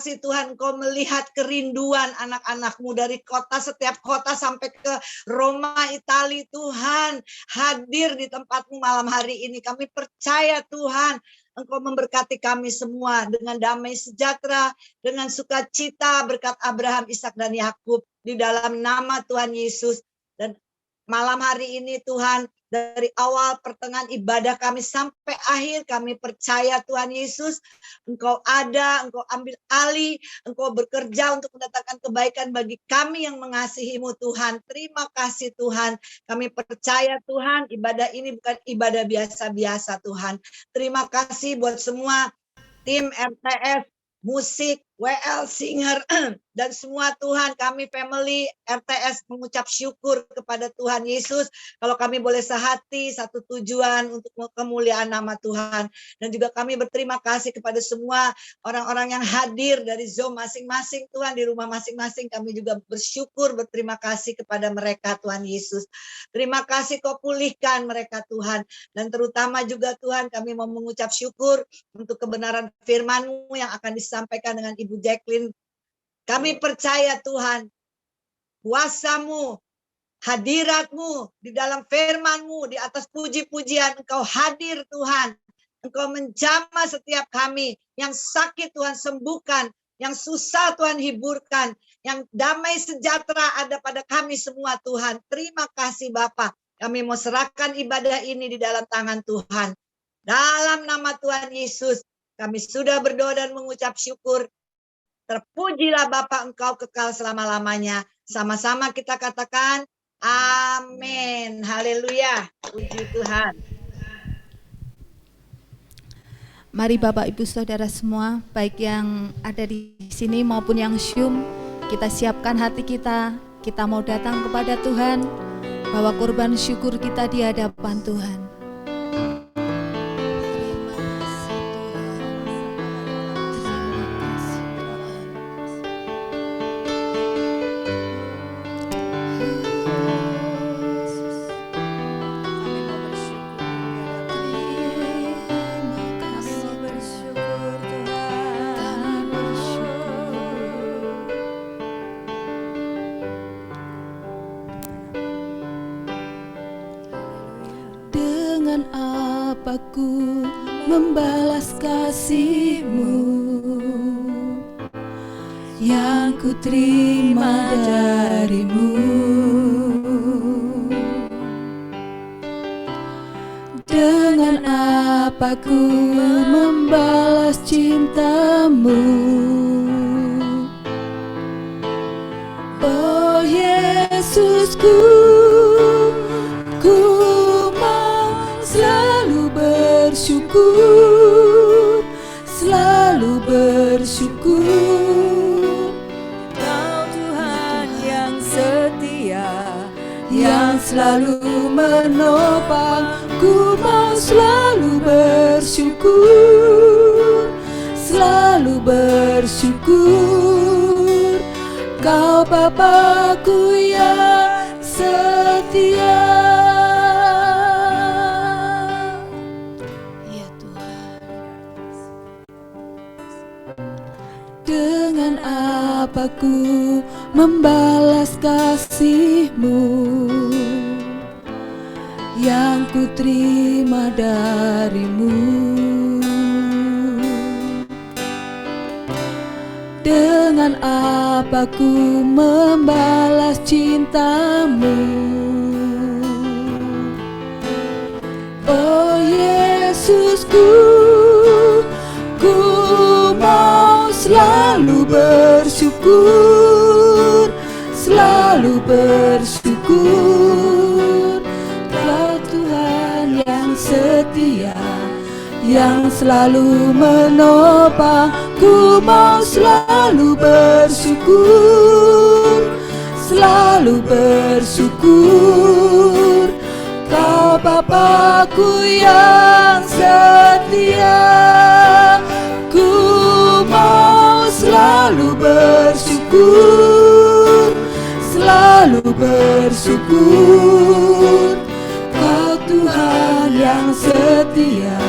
Tuhan, Engkau melihat kerinduan anak-anak-Mu dari setiap kota sampai ke Roma, Italia. Tuhan hadir di tempat-Mu malam hari ini. Kami percaya Tuhan, Engkau memberkati kami semua dengan damai sejahtera, dengan sukacita berkat Abraham, Ishak dan Yakub di dalam nama Tuhan Yesus. Dan malam hari ini Tuhan, dari awal pertengahan ibadah kami sampai akhir, kami percaya Tuhan Yesus, Engkau ada, Engkau ambil alih, Engkau bekerja untuk mendatangkan kebaikan bagi kami yang mengasihi-Mu Tuhan. Terima kasih Tuhan. Kami percaya Tuhan, ibadah ini bukan ibadah biasa-biasa Tuhan. Terima kasih buat semua tim RTS, musik, WL Singer, dan semua Tuhan, kami family RTS mengucap syukur kepada Tuhan Yesus. Kalau kami boleh sehati, satu tujuan untuk kemuliaan nama Tuhan. Dan juga kami berterima kasih kepada semua orang-orang yang hadir dari Zoom masing-masing Tuhan, di rumah masing-masing. Kami juga bersyukur, berterima kasih kepada mereka Tuhan Yesus. Terima kasih Kau pulihkan mereka Tuhan. Dan terutama juga Tuhan, kami mau mengucap syukur untuk kebenaran firman-Mu yang akan disampaikan dengan Ibu Jacqueline. Kami percaya Tuhan, kuasa-Mu, hadirat-Mu di dalam firman-Mu, di atas puji-pujian Engkau hadir Tuhan. Engkau menjamah setiap kami. Yang sakit Tuhan sembuhkan, yang susah Tuhan hiburkan, yang damai sejahtera ada pada kami semua Tuhan. Terima kasih Bapa. Kami mau serahkan ibadah ini di dalam tangan Tuhan. Dalam nama Tuhan Yesus, kami sudah berdoa dan mengucap syukur. Terpujilah Bapa, Engkau kekal selama-lamanya. Sama-sama kita katakan, amin. Haleluya. Puji Tuhan. Mari Bapak Ibu Saudara semua, baik yang ada di sini maupun yang Zoom, kita siapkan hati kita mau datang kepada Tuhan, bawa korban syukur kita di hadapan Tuhan. Aku membalas kasih-Mu yang ku terima dari-Mu. Dengan apa ku membalas cinta-Mu? Oh Yesusku, ku bersyukur, selalu bersyukur. Kau Tuhan yang setia, yang selalu menopang. Ku mau selalu bersyukur, selalu bersyukur. Kau Bapa-Ku yang setia. Dengan apa ku membalas kasih-Mu yang ku terima dari-Mu? Dengan apa ku membalas cinta-Mu? Oh Yesusku, ku mau selalu bersyukur, selalu bersyukur. Kau Tuhan yang setia, yang selalu menopang. Ku mau selalu bersyukur, selalu bersyukur. Kau Bapa-Ku yang setia. Ku mau selalu bersyukur, selalu bersyukur. Kau Tuhan yang setia,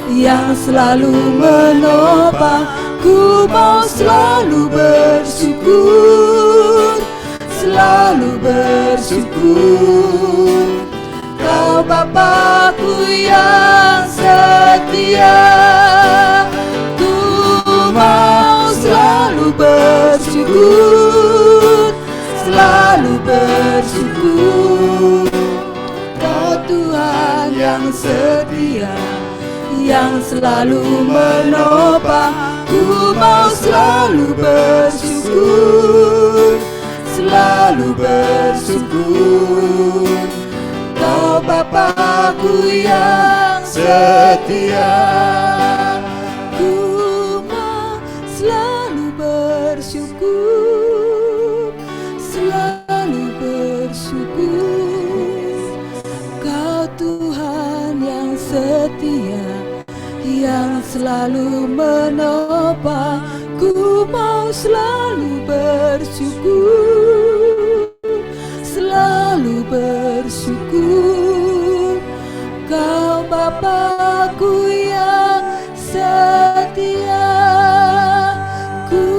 yang selalu menopang. ku mau selalu bersyukur, selalu bersyukur. Kau Bapa-Ku yang setia, ku mau selalu bersyukur, selalu bersyukur. Kau Tuhan yang setia, yang selalu menopang, ku mau selalu bersyukur, selalu bersyukur. Kau Bapa-Ku yang setia, ku mau selalu bersyukur, selalu bersyukur. Kau Tuhan yang setia, yang selalu menopang, ku mau selalu bersyukur, selalu bersyukur. Kau Bapa-Ku yang setia, ku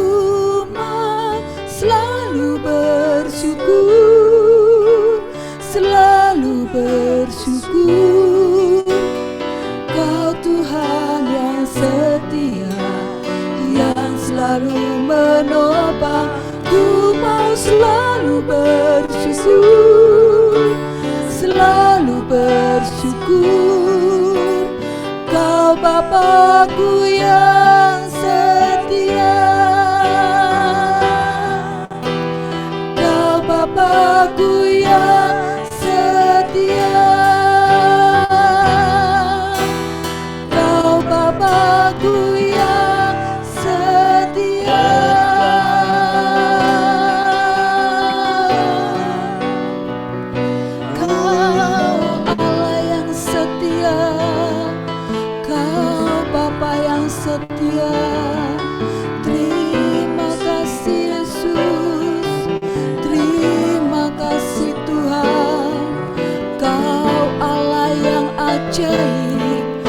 mau selalu bersyukur, selalu bersyukur. Kau Tuhan yang setia, yang selalu menopang, ku mau selalu bersyukur, selalu bersyukur. Kau Bapa-Ku yang setia, Kau Bapa-Ku yang setia, Kau Bapa-Ku yang setia. Setia, terima kasih Yesus, terima kasih Tuhan. Kau Allah yang ajaib,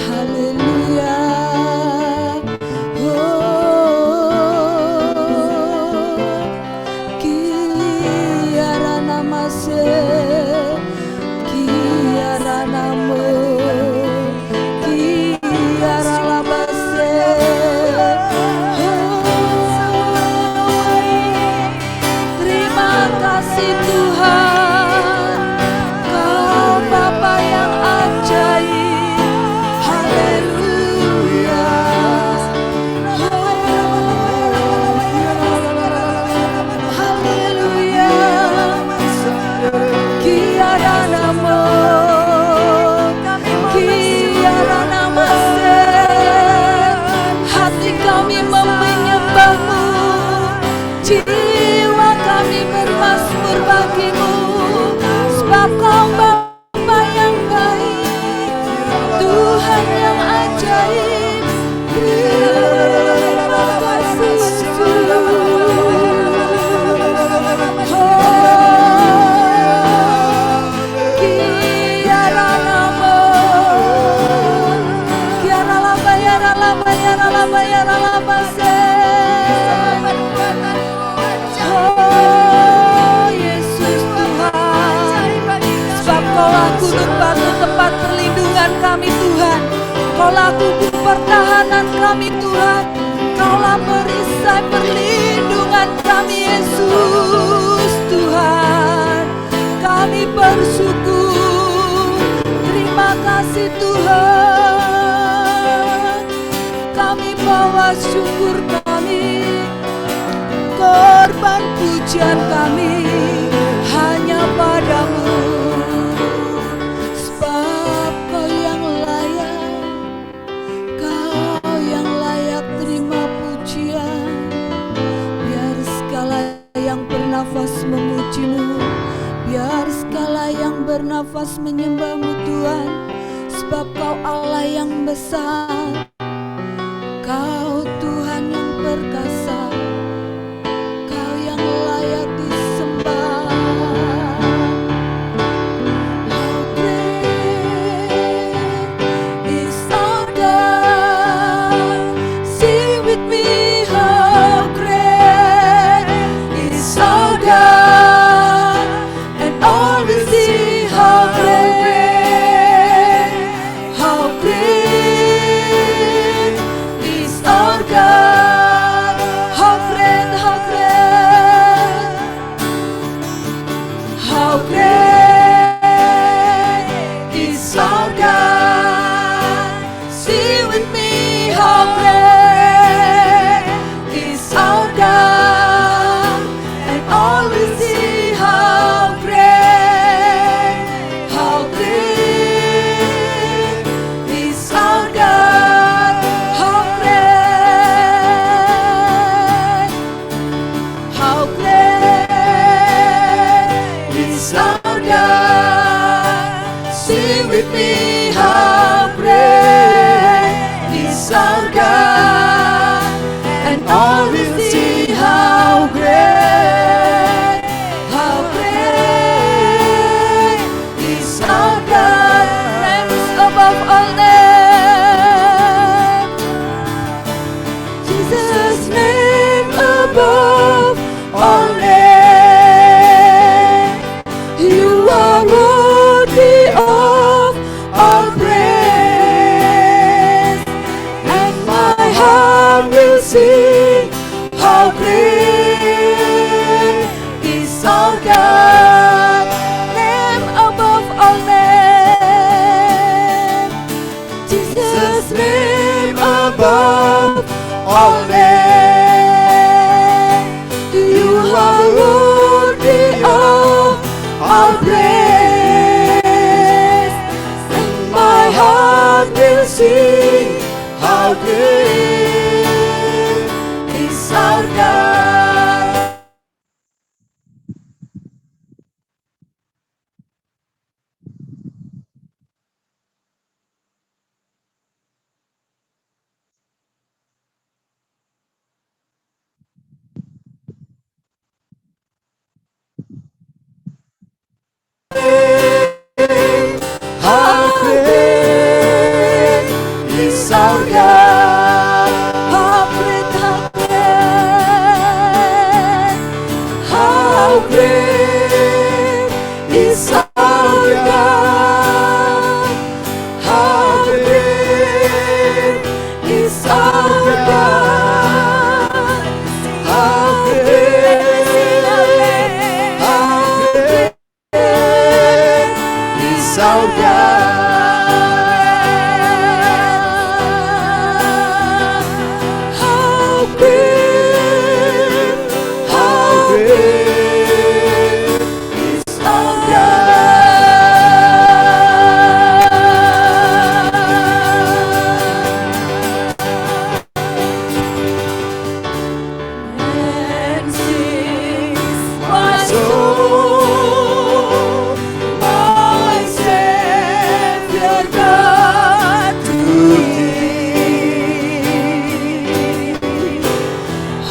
haleluya. Oh, kiara namase, kiara namo, kiara jiwa kami bermazmur bagimu, sebab Kau Bapa yang baik, Tuhan yang ajaib. Terima kasih Yesus. Kiara namo, kiara laba yara laba yara laba yara laba se. Kaulah gunung batu tempat perlindungan kami Tuhan, Kaulah kubu pertahanan kami Tuhan, Kaulah perisai perlindungan kami Yesus Tuhan. Kami bersyukur, terima kasih Tuhan. Kami bawa syukur kami, korban pujian kami hanya padamu. Bernafas memujimu, biar segala yang bernafas menyembahmu Tuhan, sebab Kau Allah yang besar, Kau Tuhan yang perkasa, Kau yang layak disembah. How great is our God, sing with me.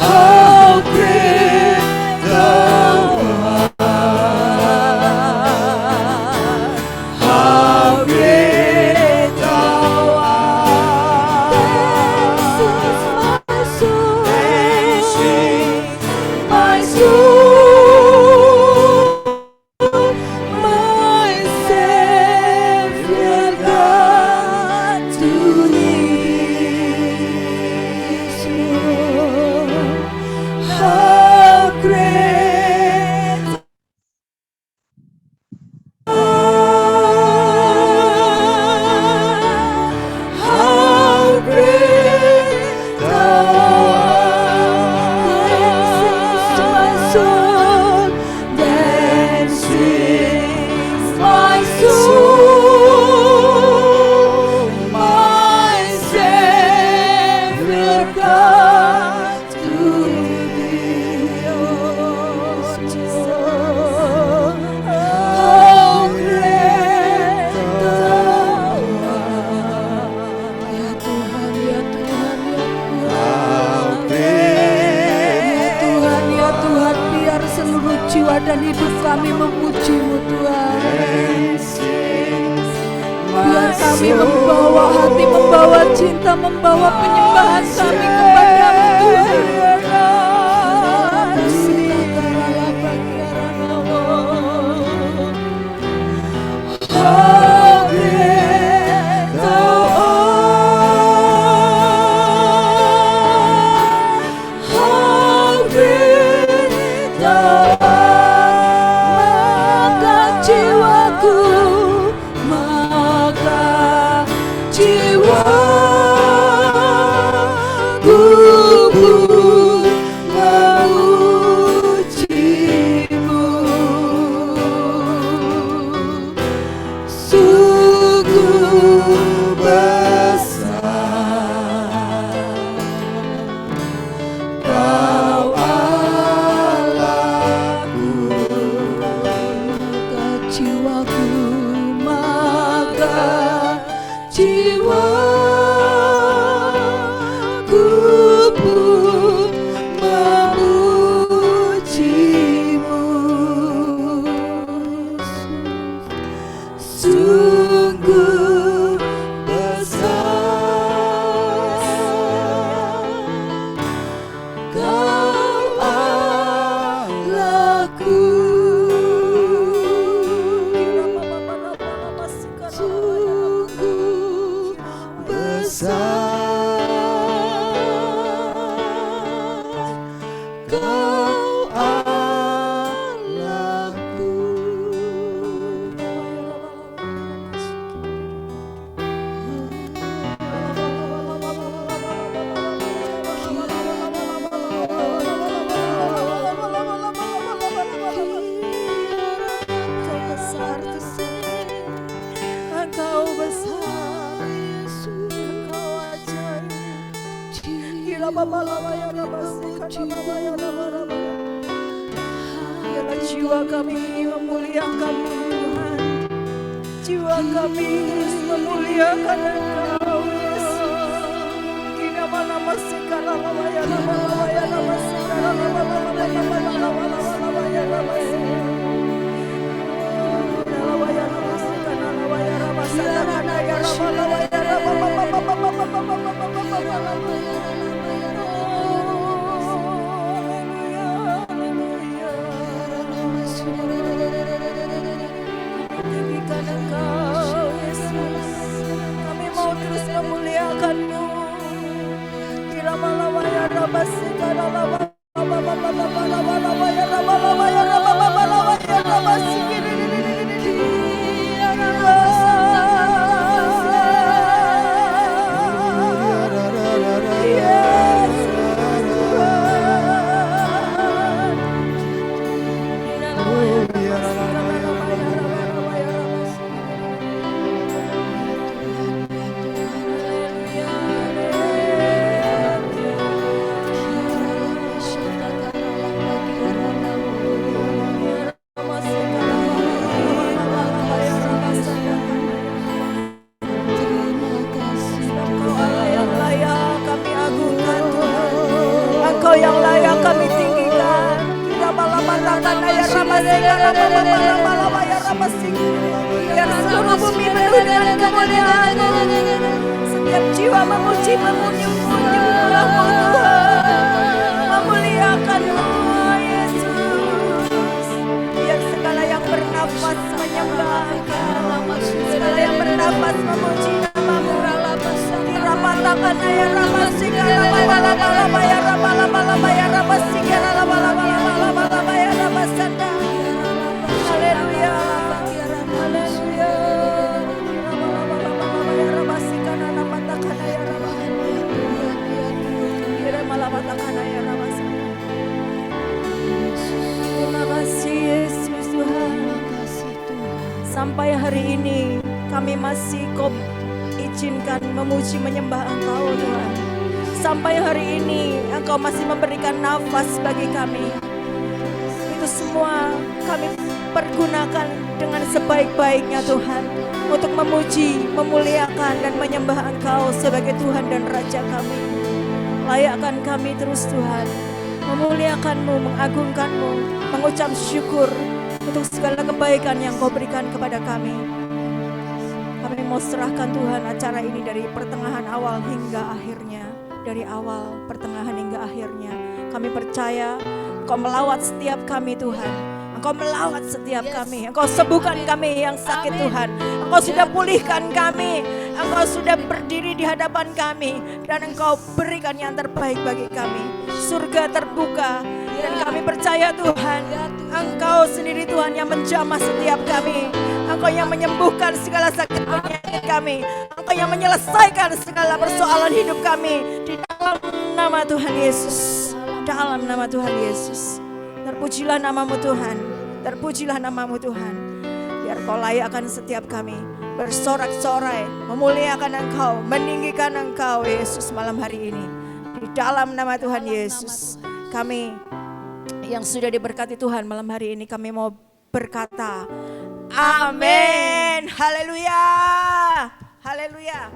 How great thou art. How great thou art. Then sings my soul, my Savior God to thee. How great how great thou art. Then sings my soul, my Savior God to thee, O Jesus. How great thou art. Ya Tuhan, ya Tuhan, ya Tuhan. Ya Tuhan, biar seluruh jiwa dan hidup kami memuji-Mu Tuhan. Biar kami membawa hati, membawa cinta, membawa penyembahan kami kepada-Mu Tuhan. How great thou art. How great thou art. Maka jiwaku pun memuji-Mu. Sungguh besar Kau Allahku. Maka jiwaku, maka jiwaku pun memuji-Mu. Sungguh besar Kau Allahku. Sungguh besar Kau Allahku. Engkau besar, Yesus, Engkau ajaib. Biarlah jiwa kami memuliakan Tuhan. Jiwa kami memuliakan Engkau, Yesus. Tinggikan Engkau, Yesus. Kami mau terus memuliakan-Mu. Kira malam ya Rabbi, segala kami tinggikan. Biar seluruh bumi penuh dengan kemuliaan-Mu. Setiap jiwa memuji, memuji-Mu Tuhan, memuliakan-Mu Yesus. Biar segala yang bernafas menyembah Engkau, segala yang bernafas memuji nama-Mu. Rapatakan ya Ramasika laba-laba ya raba-laba ya Ramasika laba-laba ya Ramasanda. Haleluya. Haleluya. Ya Ramasika napatakan ya Raba. Ya malapatakan ya Ramasanda. Terima kasih Yesus Tuhan. Sampai hari ini kami masih izinkan memuji menyembah Engkau Tuhan. Sampai hari ini Engkau masih memberikan nafas bagi kami. Itu semua kami pergunakan dengan sebaik-baiknya Tuhan, untuk memuji, memuliakan dan menyembah Engkau sebagai Tuhan dan Raja kami. Layakkan kami terus Tuhan, memuliakan-Mu, mengagungkan-Mu, mengucap syukur untuk segala kebaikan yang Kau berikan kepada kami. Kami mau serahkan Tuhan acara ini dari pertengahan awal hingga akhirnya. Dari awal, pertengahan hingga akhirnya. Kami percaya Engkau melawat setiap kami Tuhan. Engkau melawat setiap kami. Engkau sembuhkan kami yang sakit Tuhan. Engkau sudah pulihkan kami. Engkau sudah berdiri di hadapan kami. Dan Engkau berikan yang terbaik bagi kami. Surga terbuka. Dan kami percaya Tuhan, Engkau sendiri Tuhan yang menjamah setiap kami. Engkau yang menyembuhkan segala sakit penyakit kami. Engkau yang menyelesaikan segala persoalan hidup kami. Di dalam nama Tuhan Yesus. Dalam nama Tuhan Yesus. Terpujilah nama-Mu Tuhan. Terpujilah nama-Mu Tuhan. Biar Kau layakkan setiap kami bersorak-sorai, memuliakan Engkau, meninggikan Engkau Yesus malam hari ini. Di dalam nama Tuhan Yesus. Kami yang sudah diberkati Tuhan malam hari ini, kami mau berkata amin. Haleluya. Haleluya.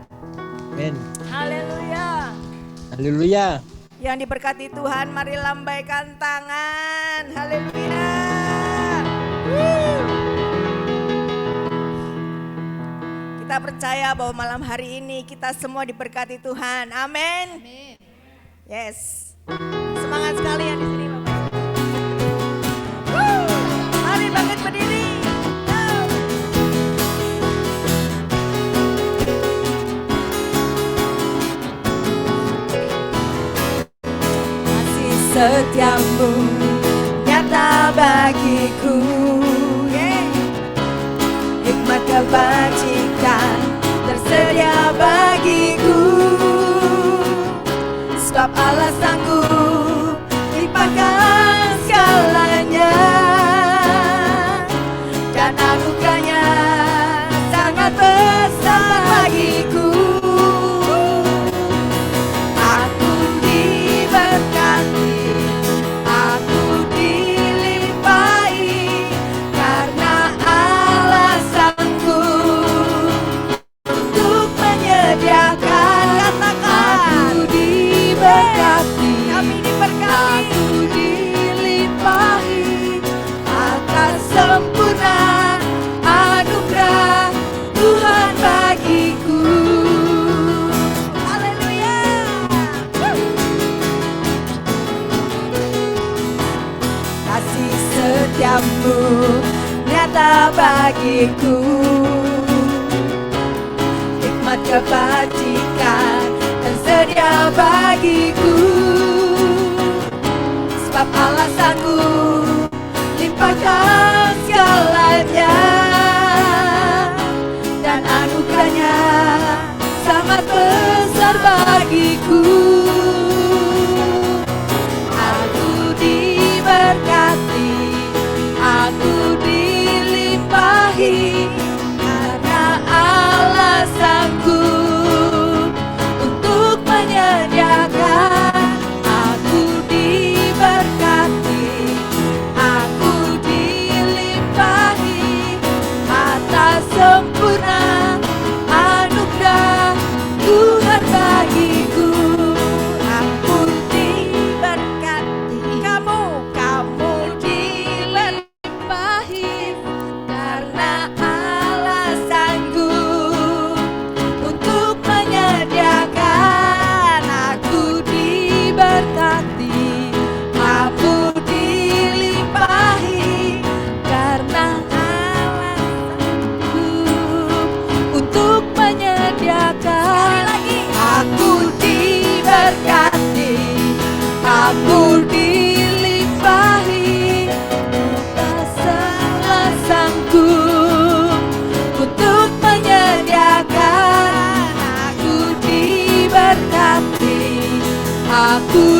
Amin. Haleluya. Haleluya. Yang diberkati Tuhan, mari lambaikan tangan. Haleluya. Kita percaya bahwa malam hari ini kita semua diberkati Tuhan. Amin. Yes. Semangat sekali yang di sini Bapak. Mari bangkit berdiri. Kasih setiamu nyata bagiku, hikmat kebajikan tersedia bagiku, sebab Allah sanggup limpahkan segalanya, dan anugerahnya sangat besar bagiku. Aku diberkati, aku dilimpahi, karena Allah sanggup untuk menyediakan. Katakan, aku diberkati, kami diberkati, aku dilimpahi atas sempurna anugerah Tuhan bagiku. Haleluya. Kasih setiamu nyata bagiku, hikmat kebajikan tersedia bagiku, sebab Allah sanggup limpahkan segalanya, dan anugerahnya sangat besar bagiku. Aku diberkati, aku dilimpahi, karena Allah sanggup untuk menyediakan. Aku diberkati, aku dilimpahi,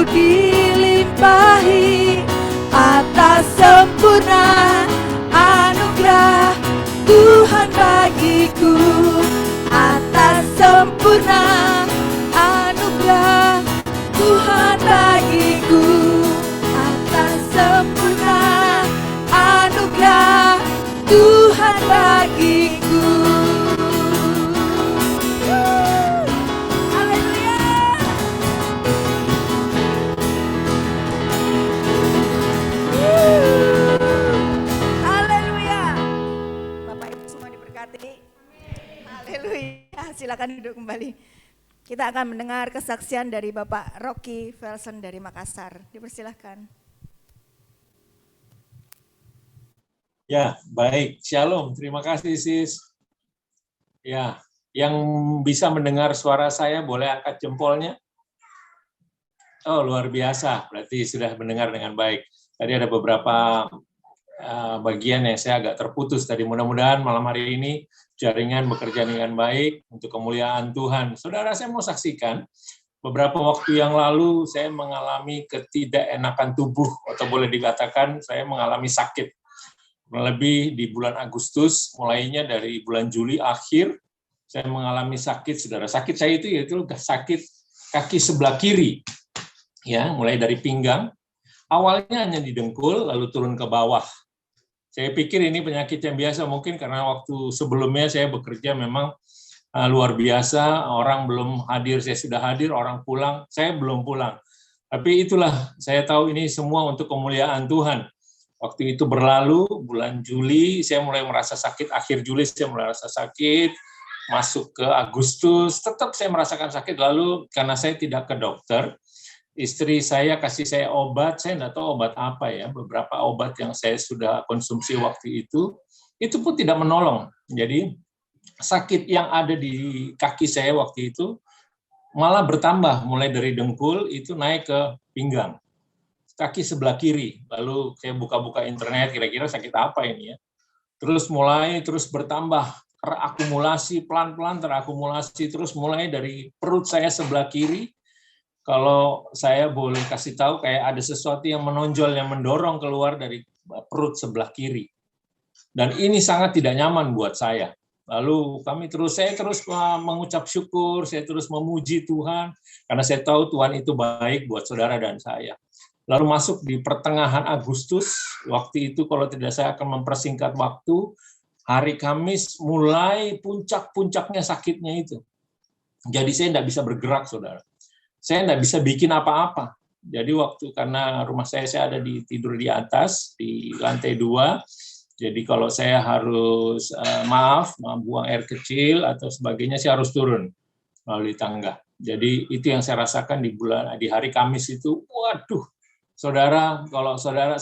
dilimpahi atas sempurna anugerah Tuhan bagiku, atas sempurna anugerah Tuhan bagiku, atas sempurna anugerah Tuhan bagiku. Haleluya. Haleluya. Bapak Ibu semua diberkati. Haleluya. Silakan duduk kembali. Kita akan mendengar kesaksian dari Bapak Rocky Velson dari Makassar. Dipersilahkan. Ya, baik. Shalom. Terima kasih, Sis. Ya, yang bisa mendengar suara saya boleh angkat jempolnya. Oh, luar biasa. Berarti sudah mendengar dengan baik. Tadi ada beberapa bagian yang saya agak terputus tadi. Mudah-mudahan malam hari ini jaringan bekerja dengan baik untuk kemuliaan Tuhan. Saudara, saya mau saksikan beberapa waktu yang lalu saya mengalami ketidakenakan tubuh, atau boleh dikatakan saya mengalami sakit. Lebih di bulan Agustus, mulainya dari bulan Juli akhir, saya mengalami sakit, saudara. Sakit saya itu yaitu sakit kaki sebelah kiri, ya, mulai dari pinggang. Awalnya hanya di dengkul, lalu turun ke bawah. Saya pikir ini penyakit yang biasa, mungkin karena waktu sebelumnya saya bekerja memang luar biasa, orang belum hadir, saya sudah hadir, orang pulang, saya belum pulang. Tapi itulah, saya tahu ini semua untuk kemuliaan Tuhan. Waktu itu berlalu, bulan Juli, saya mulai merasa sakit, akhir Juli saya mulai merasa sakit, masuk ke Agustus, tetap saya merasakan sakit, lalu karena saya tidak ke dokter, istri saya kasih saya obat, saya tidak tahu obat apa ya, beberapa obat yang saya sudah konsumsi waktu itu pun tidak menolong. Jadi sakit yang ada di kaki saya waktu itu malah bertambah, mulai dari dengkul itu naik ke pinggang. Kaki sebelah kiri, lalu saya buka-buka internet, kira-kira sakit apa ini ya. Terus bertambah, terakumulasi, pelan-pelan terakumulasi, terus mulai dari perut saya sebelah kiri, kalau saya boleh kasih tahu kayak ada sesuatu yang menonjol, yang mendorong keluar dari perut sebelah kiri. Dan ini sangat tidak nyaman buat saya. Lalu saya terus mengucap syukur, saya terus memuji Tuhan, karena saya tahu Tuhan itu baik buat saudara dan saya. Lalu masuk di pertengahan Agustus, waktu itu kalau tidak saya akan mempersingkat waktu, hari Kamis mulai puncak-puncaknya sakitnya itu. Jadi saya tidak bisa bergerak, saudara. Saya tidak bisa bikin apa-apa. Jadi karena rumah saya ada tidur di atas, di lantai 2, jadi kalau saya harus buang air kecil atau sebagainya, saya harus turun melalui tangga. Jadi itu yang saya rasakan di hari Kamis itu, waduh. Saudara,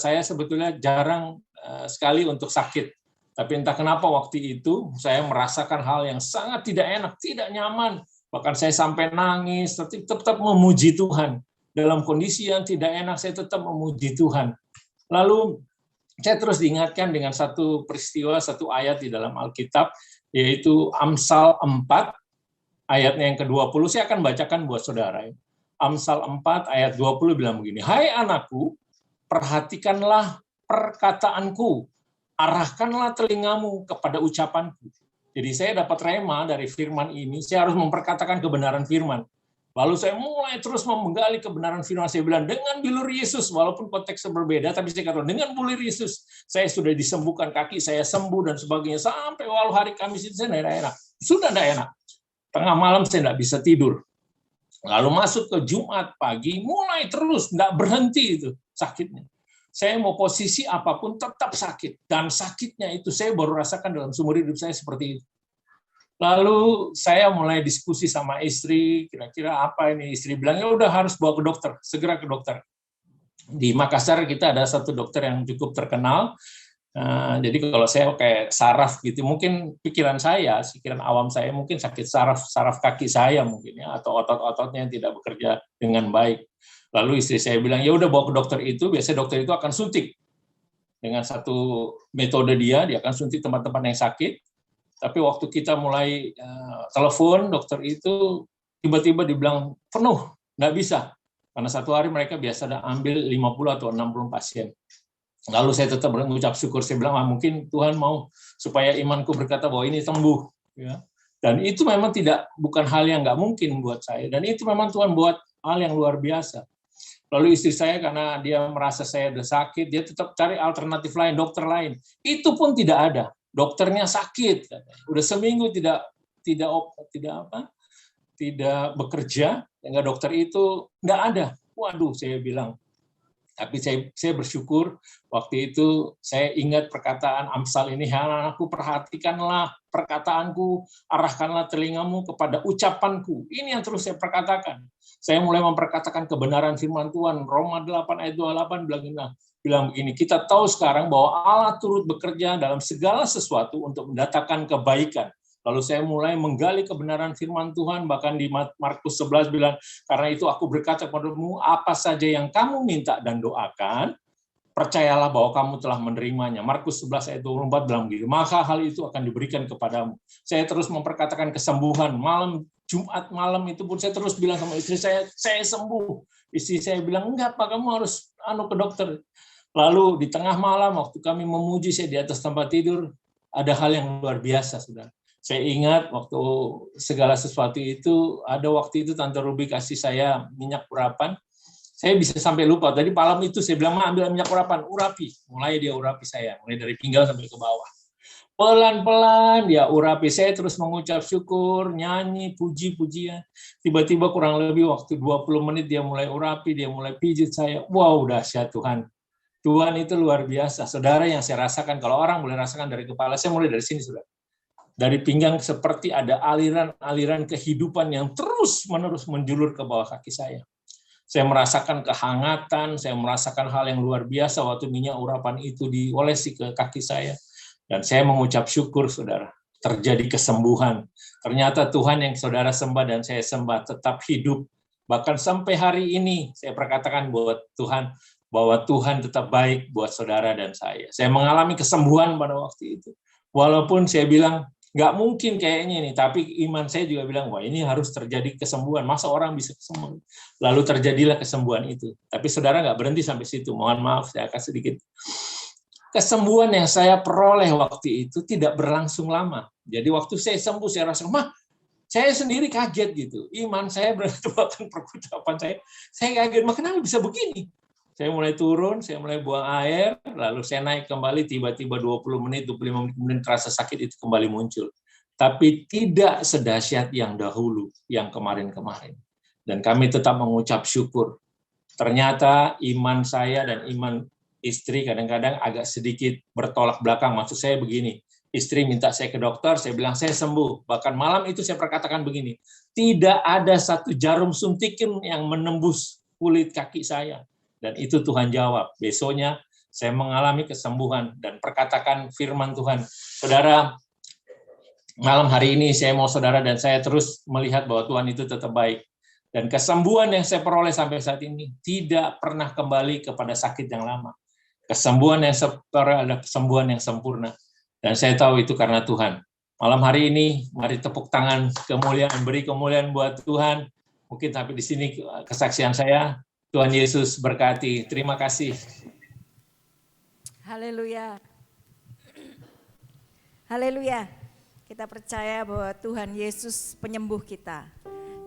saya sebetulnya jarang sekali untuk sakit. Tapi entah kenapa waktu itu saya merasakan hal yang sangat tidak enak, tidak nyaman. Bahkan saya sampai nangis, tetap memuji Tuhan. Dalam kondisi yang tidak enak, saya tetap memuji Tuhan. Lalu saya terus diingatkan dengan satu peristiwa, satu ayat di dalam Alkitab, yaitu Amsal 4, ayatnya yang ke-20. Saya akan bacakan buat saudara. Amsal 4 ayat 20 bilang begini, "Hai anakku, perhatikanlah perkataanku, arahkanlah telingamu kepada ucapanku." Jadi saya dapat rema dari firman ini, saya harus memperkatakan kebenaran firman. Lalu saya mulai terus menggali kebenaran firman, saya bilang, dengan bilur Yesus, walaupun konteksnya berbeda, tapi saya katakan, dengan bilur Yesus, saya sudah disembuhkan, kaki saya sembuh, dan sebagainya, sampai walau hari Kamis itu saya tidak enak. Sudah tidak enak. Tengah malam saya tidak bisa tidur. Lalu masuk ke Jumat pagi, mulai terus, tidak berhenti itu sakitnya. Saya mau posisi apapun tetap sakit. Dan sakitnya itu saya baru rasakan dalam seumur hidup saya seperti itu. Lalu saya mulai diskusi sama istri, kira-kira apa ini? Istri bilang, ya udah harus bawa ke dokter, segera ke dokter. Di Makassar kita ada satu dokter yang cukup terkenal. Jadi kalau saya kayak saraf gitu, mungkin pikiran awam saya mungkin sakit saraf kaki saya mungkin ya, atau otot-ototnya yang tidak bekerja dengan baik. Lalu istri saya bilang, ya udah bawa ke dokter itu, biasanya dokter itu akan suntik. Dengan satu metode dia akan suntik tempat-tempat yang sakit. Tapi waktu kita mulai telepon, dokter itu tiba-tiba dibilang penuh, nggak bisa. Karena satu hari mereka biasa ada ambil 50 atau 60 pasien. Lalu saya tetap mengucap syukur, saya bilang, mungkin Tuhan mau supaya imanku berkata bahwa ini sembuh. Ya. Dan itu memang bukan hal yang nggak mungkin buat saya. Dan itu memang Tuhan buat hal yang luar biasa. Lalu istri saya karena dia merasa saya udah sakit, dia tetap cari alternatif lain, dokter lain. Itu pun tidak ada. Dokternya sakit, udah seminggu tidak bekerja, sehingga dokter itu nggak ada. Waduh, saya bilang. Tapi saya bersyukur waktu itu saya ingat perkataan Amsal ini, anakku perhatikanlah perkataanku, arahkanlah telingamu kepada ucapanku. Ini yang terus saya perkatakan. Saya mulai memperkatakan kebenaran firman Tuhan. Roma 8 ayat 28 bilang begini, kita tahu sekarang bahwa Allah turut bekerja dalam segala sesuatu untuk mendatangkan kebaikan. Lalu saya mulai menggali kebenaran firman Tuhan, bahkan di Markus 11 bilang, karena itu aku berkata kepadamu, apa saja yang kamu minta dan doakan, percayalah bahwa kamu telah menerimanya. Markus 11 ayat 24 bilang begitu, maka hal itu akan diberikan kepadamu. Saya terus memperkatakan kesembuhan. Jumat malam itu pun saya terus bilang sama istri saya sembuh. Istri saya bilang, enggak Pak, kamu harus ke dokter. Lalu di tengah malam, waktu kami memuji, saya di atas tempat tidur, ada hal yang luar biasa, saudara. Saya ingat waktu segala sesuatu itu, ada waktu itu Tante Ruby kasih saya minyak urapan. Saya bisa sampai lupa. Tadi malam itu saya bilang, ambil minyak urapan, urapi. Mulai dia urapi saya, mulai dari pinggang sampai ke bawah. Pelan-pelan dia urapi. Saya terus mengucap syukur, nyanyi, puji-pujian. Tiba-tiba kurang lebih waktu 20 menit dia mulai urapi, dia mulai pijit saya. Wow, dahsyat Tuhan. Tuhan itu luar biasa. Saudara, yang saya rasakan, kalau orang boleh rasakan dari kepala, saya mulai dari sini, saudara. Dari pinggang seperti ada aliran-aliran kehidupan yang terus-menerus menjulur ke bawah kaki saya. Saya merasakan kehangatan, saya merasakan hal yang luar biasa waktu minyak urapan itu diolesi ke kaki saya. Dan saya mengucap syukur, saudara, terjadi kesembuhan. Ternyata Tuhan yang saudara sembah dan saya sembah tetap hidup. Bahkan sampai hari ini saya perkatakan buat Tuhan, bahwa Tuhan tetap baik buat saudara dan saya. Saya mengalami kesembuhan pada waktu itu. Walaupun saya bilang, nggak mungkin kayaknya ini, tapi iman saya juga bilang, wah ini harus terjadi kesembuhan. Masa orang bisa kesembuhan? Lalu terjadilah kesembuhan itu. Tapi saudara nggak berhenti sampai situ. Mohon maaf, saya akan sedikit. Kesembuhan yang saya peroleh waktu itu tidak berlangsung lama. Jadi waktu saya sembuh, saya rasa, saya sendiri kaget gitu. Iman saya berkekuatan percakapan saya kaget, kenapa bisa begini? Saya mulai turun, saya mulai buang air, lalu saya naik kembali, tiba-tiba 20 menit, 25 menit, kemudian terasa sakit itu kembali muncul. Tapi tidak sedahsyat yang dahulu, yang kemarin-kemarin. Dan kami tetap mengucap syukur. Ternyata iman saya dan iman istri kadang-kadang agak sedikit bertolak belakang. Maksud saya begini, istri minta saya ke dokter, saya bilang saya sembuh. Bahkan malam itu saya perkatakan begini, tidak ada satu jarum suntikin yang menembus kulit kaki saya. Dan itu Tuhan jawab. Besoknya saya mengalami kesembuhan dan perkatakan firman Tuhan. Saudara, malam hari ini saya mau saudara dan saya terus melihat bahwa Tuhan itu tetap baik. Dan kesembuhan yang saya peroleh sampai saat ini tidak pernah kembali kepada sakit yang lama. Kesembuhan yang saya peroleh adalah kesembuhan yang sempurna. Dan saya tahu itu karena Tuhan. Malam hari ini, mari tepuk tangan kemuliaan, beri kemuliaan buat Tuhan. Mungkin sampai di sini kesaksian saya. Tuhan Yesus berkati. Terima kasih. Haleluya. Haleluya. Kita percaya bahwa Tuhan Yesus penyembuh kita.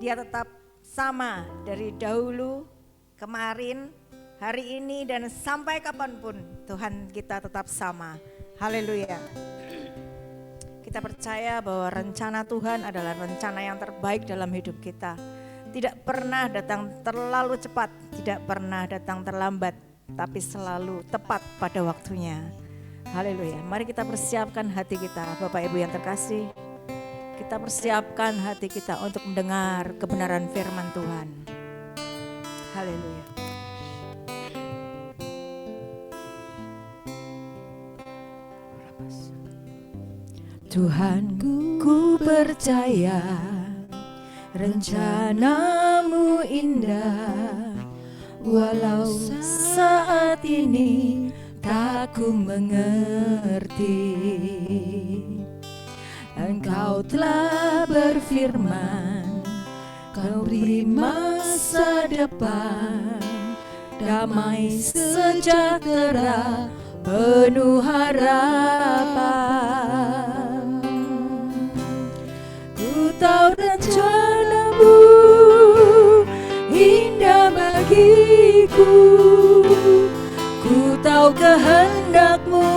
Dia tetap sama dari dahulu, kemarin, hari ini, dan sampai kapanpun Tuhan kita tetap sama. Haleluya. Kita percaya bahwa rencana Tuhan adalah rencana yang terbaik dalam hidup kita. Tidak pernah datang terlalu cepat, tidak pernah datang terlambat, tapi selalu tepat pada waktunya. Haleluya. Mari kita persiapkan hati kita, Bapak Ibu yang terkasih. Kita persiapkan hati kita untuk mendengar kebenaran firman Tuhan. Haleluya. Tuhan, ku percaya rencanamu indah, walau saat ini tak ku mengerti. Engkau telah berfirman, Kau beri masa depan, damai sejahtera, penuh harapan. Ku tahu rencanamu indah bagiku, ku tahu kehendakmu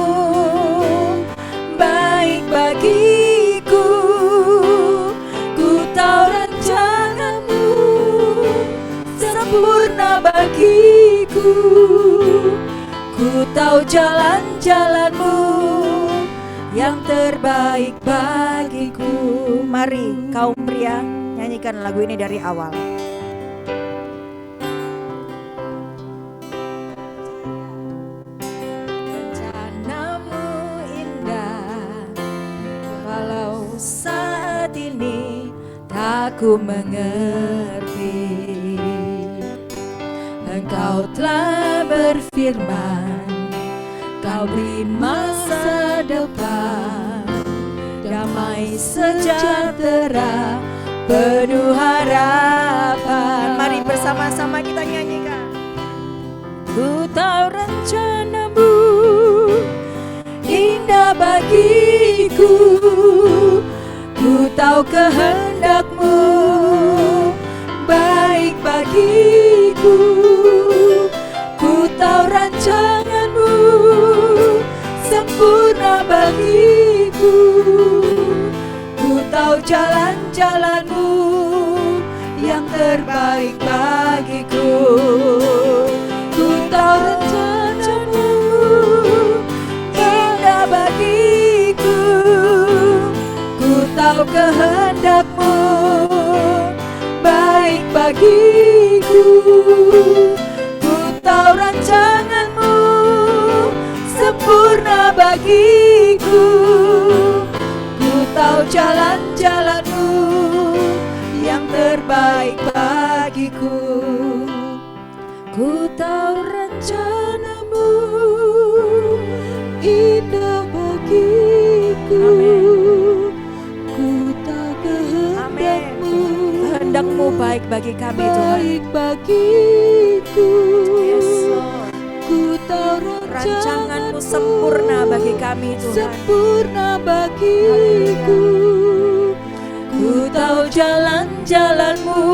baik bagiku, ku tahu rencanamu sempurna bagiku, ku tahu jalan-jalanmu yang terbaik bagiku. Mari kaum pria nyanyikan lagu ini dari awal. Rencanamu indah, walau saat ini tak ku mengerti. Engkau telah berfirman, kau beri masa depan, damai sejahtera, penuh harapan. Mari bersama-sama kita nyanyikan. Ku tahu rencanamu indah bagiku, ku tahu kehendakmu baik bagiku, ku tahu rancanganmu sempurna bagiku, ku tahu jalan-jalanmu yang terbaik bagiku, ku tahu rencanamu indah bagiku, ku tahu kehendakmu baik bagiku, ku tahu rancanganmu sempurna bagiku, ku tahu jalan-jalanmu yang terbaik bagiku, ku tahu rencanamu indah bagiku. Ku tahu kehendakmu, kehendakmu baik bagi kami Tuhan. Baik bagiku. Yes, Lord. Ku tahu rancanganmu sempurna bagi kami Tuhan. Sempurna bagiku. Ku tahu jalan-jalanmu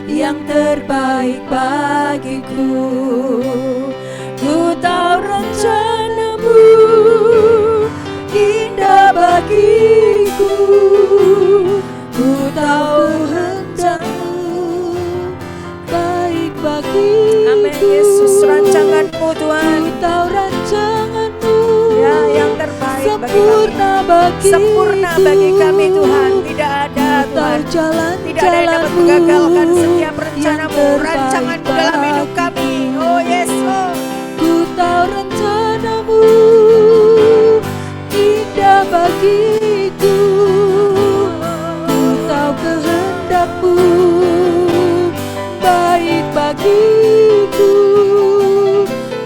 yang terbaik bagiku. Ku tahu rencanamu indah bagiku, ku tahu rencanamu baik bagiku. Amin Yesus, rancanganmu Tuhan, ku tahu rancanganmu ya yang terbaik sempurna bagi kami. Sempurna bagi kami Tuhan, tidak ada Tuhan, tidak ada yang dapat mengagalkan setiap rencanamu, rancanganmu dalam hidup kami. Oh yes Lord, ku tahu rencanamu indah bagiku, ku tahu kehendakmu baik bagiku,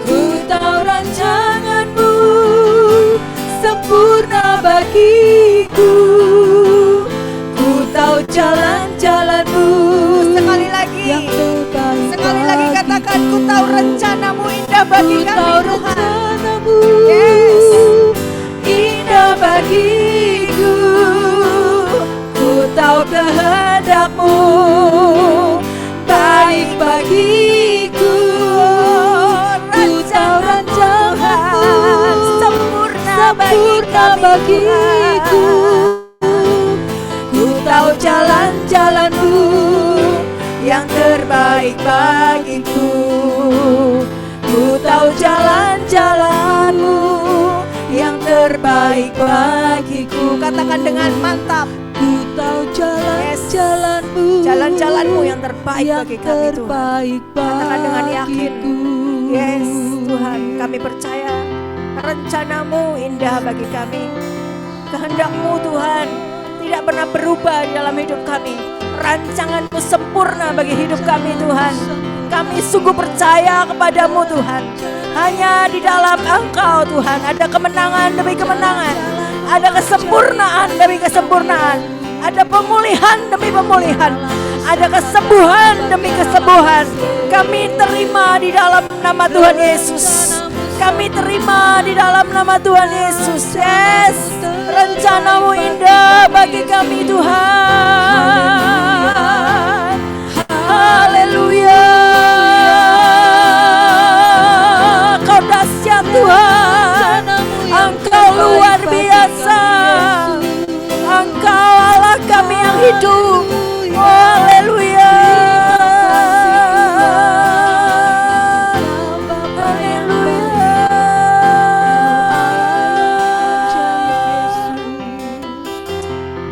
ku tahu rancanganmu sempurna bagiku, ku tahu jalan-jalanmu. Sekali lagi, sekali lagi katakan, ku tahu rencanamu indah bagi kami Tuhan. Yes, indah bagiku, ku tahu kehendakmu baik bagiku, ku tahu rancanganmu sempurna bagiku, ku tahu jalan-jalanmu yang terbaik bagiku, ku tahu jalan-jalanmu yang terbaik bagiku. Katakan dengan mantap, ku tahu jalan-jalanmu, jalan-jalanmu yang terbaik bagi kami Tuhan. Katakan dengan yakin, yes Tuhan, kami percaya rencanamu indah bagi kami, kehendakmu Tuhan tidak pernah berubah dalam hidup kami, rancanganmu sempurna bagi hidup kami Tuhan. Kami sungguh percaya kepadamu Tuhan. Hanya di dalam Engkau Tuhan ada kemenangan demi kemenangan, ada kesempurnaan demi kesempurnaan, ada pemulihan demi pemulihan, Ada kesembuhan demi kesembuhan. Kami terima di dalam nama Tuhan Yesus. Kami terima di dalam nama Tuhan Yesus. Yes, rencana-Mu indah bagi kami Tuhan. Haleluya. Kau dahsyat Tuhan. Engkau luar biasa. Engkau Allah kami yang hidup. Haleluya.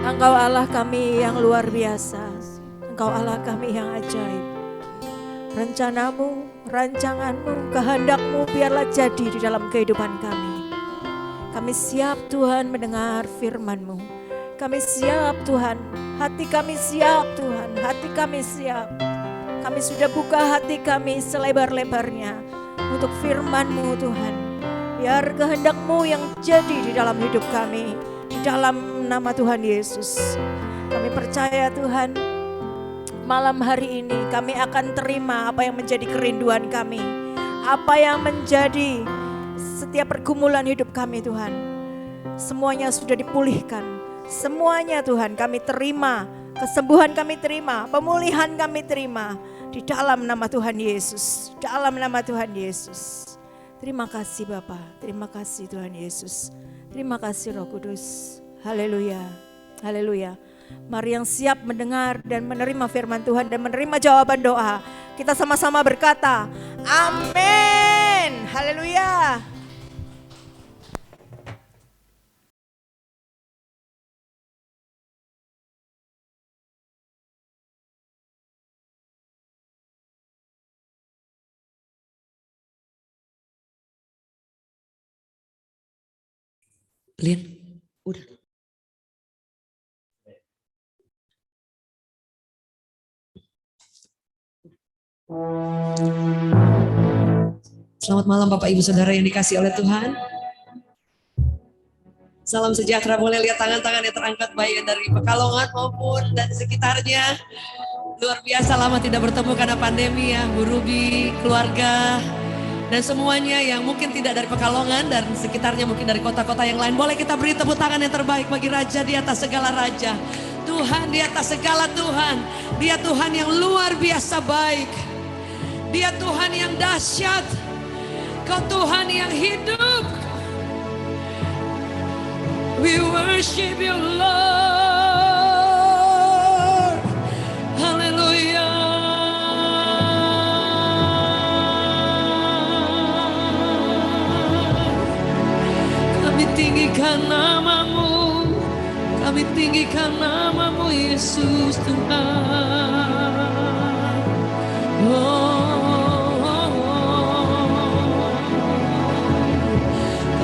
Engkau Allah kami yang luar biasa. Engkau Allah kami yang ajaib. Rencana-Mu, rancangan-Mu, kehendak-Mu biarlah jadi di dalam kehidupan kami. Kami siap Tuhan mendengar firman-Mu. Kami siap Tuhan, hati kami siap Tuhan, hati kami siap. Kami sudah buka hati kami selebar-lebarnya untuk firman-Mu Tuhan. Biar kehendak-Mu yang jadi di dalam hidup kami, di dalam nama Tuhan Yesus. Kami percaya Tuhan, malam hari ini kami akan terima apa yang menjadi kerinduan kami. Apa yang menjadi setiap pergumulan hidup kami Tuhan. Semuanya sudah dipulihkan. Semuanya Tuhan kami terima, kesembuhan kami terima, pemulihan kami terima di dalam nama Tuhan Yesus, dalam nama Tuhan Yesus. Terima kasih Bapa, terima kasih Tuhan Yesus, terima kasih Roh Kudus. Haleluya, haleluya. Mari yang siap mendengar dan menerima firman Tuhan dan menerima jawaban doa, kita sama-sama berkata, amin, haleluya. Lin, udah. Selamat malam Bapak Ibu Saudara yang dikasihi oleh Tuhan. Salam sejahtera, boleh lihat tangan-tangan yang terangkat baik dari Pekalongan maupun dan sekitarnya. Luar biasa lama tidak bertemu karena pandemi ya, Bu Ruby, keluarga, dan semuanya yang mungkin tidak dari Pekalongan dan sekitarnya mungkin dari kota-kota yang lain. Boleh kita beri tepuk tangan yang terbaik bagi Raja di atas segala Raja. Tuhan di atas segala Tuhan. Dia Tuhan yang luar biasa baik. Dia Tuhan yang dahsyat. Kau Tuhan yang hidup. We worship you Lord. Haleluya. Kami tinggikan nama-Mu, kami tinggikan nama-Mu Yesus Tuhan.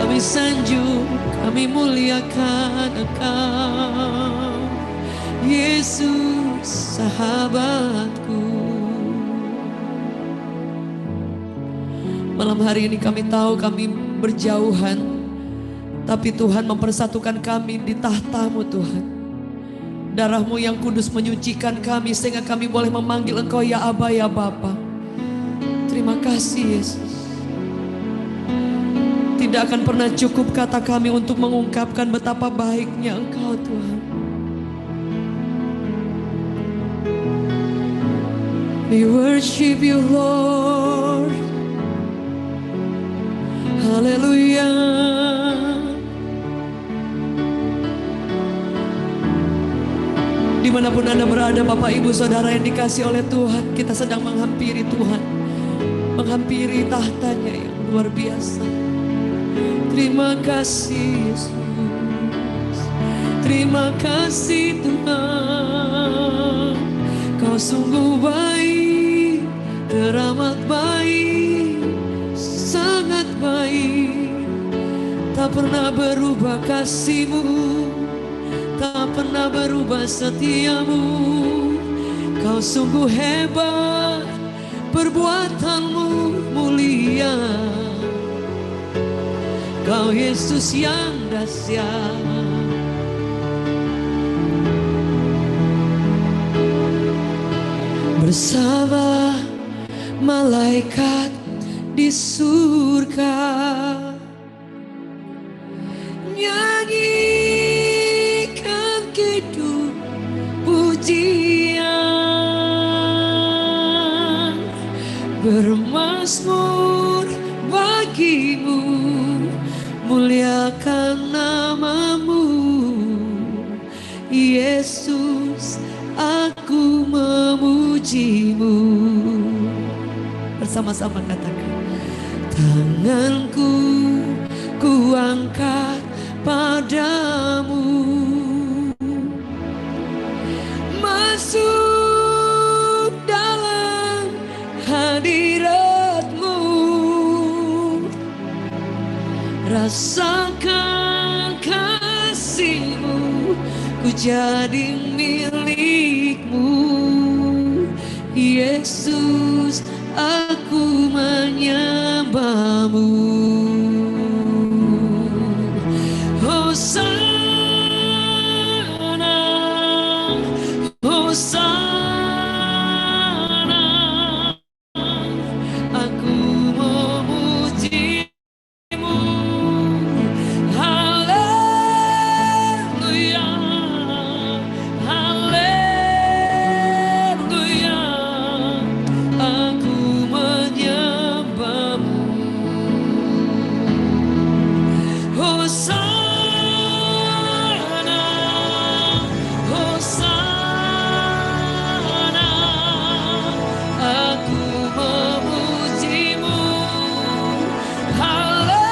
Kami sanjung, kami muliakan Engkau, Yesus sahabatku. Malam hari ini kami tahu kami berjauhan, tapi Tuhan mempersatukan kami di tahta-Mu Tuhan. Darah-Mu yang kudus menyucikan kami sehingga kami boleh memanggil Engkau ya Aba ya Bapa. Terima kasih Yesus. Tidak akan pernah cukup kata kami untuk mengungkapkan betapa baiknya Engkau Tuhan. We worship you Lord. Haleluya. Dimanapun Anda berada Bapak Ibu Saudara yang dikasih oleh Tuhan, kita sedang menghampiri Tuhan, menghampiri tahtanya yang luar biasa. Terima kasih Yesus, terima kasih Tuhan. Kau sungguh baik, teramat baik, sangat baik. Tak pernah berubah kasih-Mu, tak pernah berubah setia-Mu. Kau sungguh hebat, perbuatan-Mu mulia. Kau Yesus yang dahsyat. bersama malaikat di surga. Nyanyikan kidung pujian, bermazmur bagimu, muliakan namamu, Yesus, aku memujimu. Bersama-sama katakan, tanganku ku angkat padamu, masuk dalam hadiratmu, rasakan kasihmu, ku jadi milikmu, Yesus, aku menyembahmu. Hosana, Hosana, aku memujimu. Haleluya, haleluya, aku menyembahmu. Hosana, Hosana, aku memujimu. Haleluya,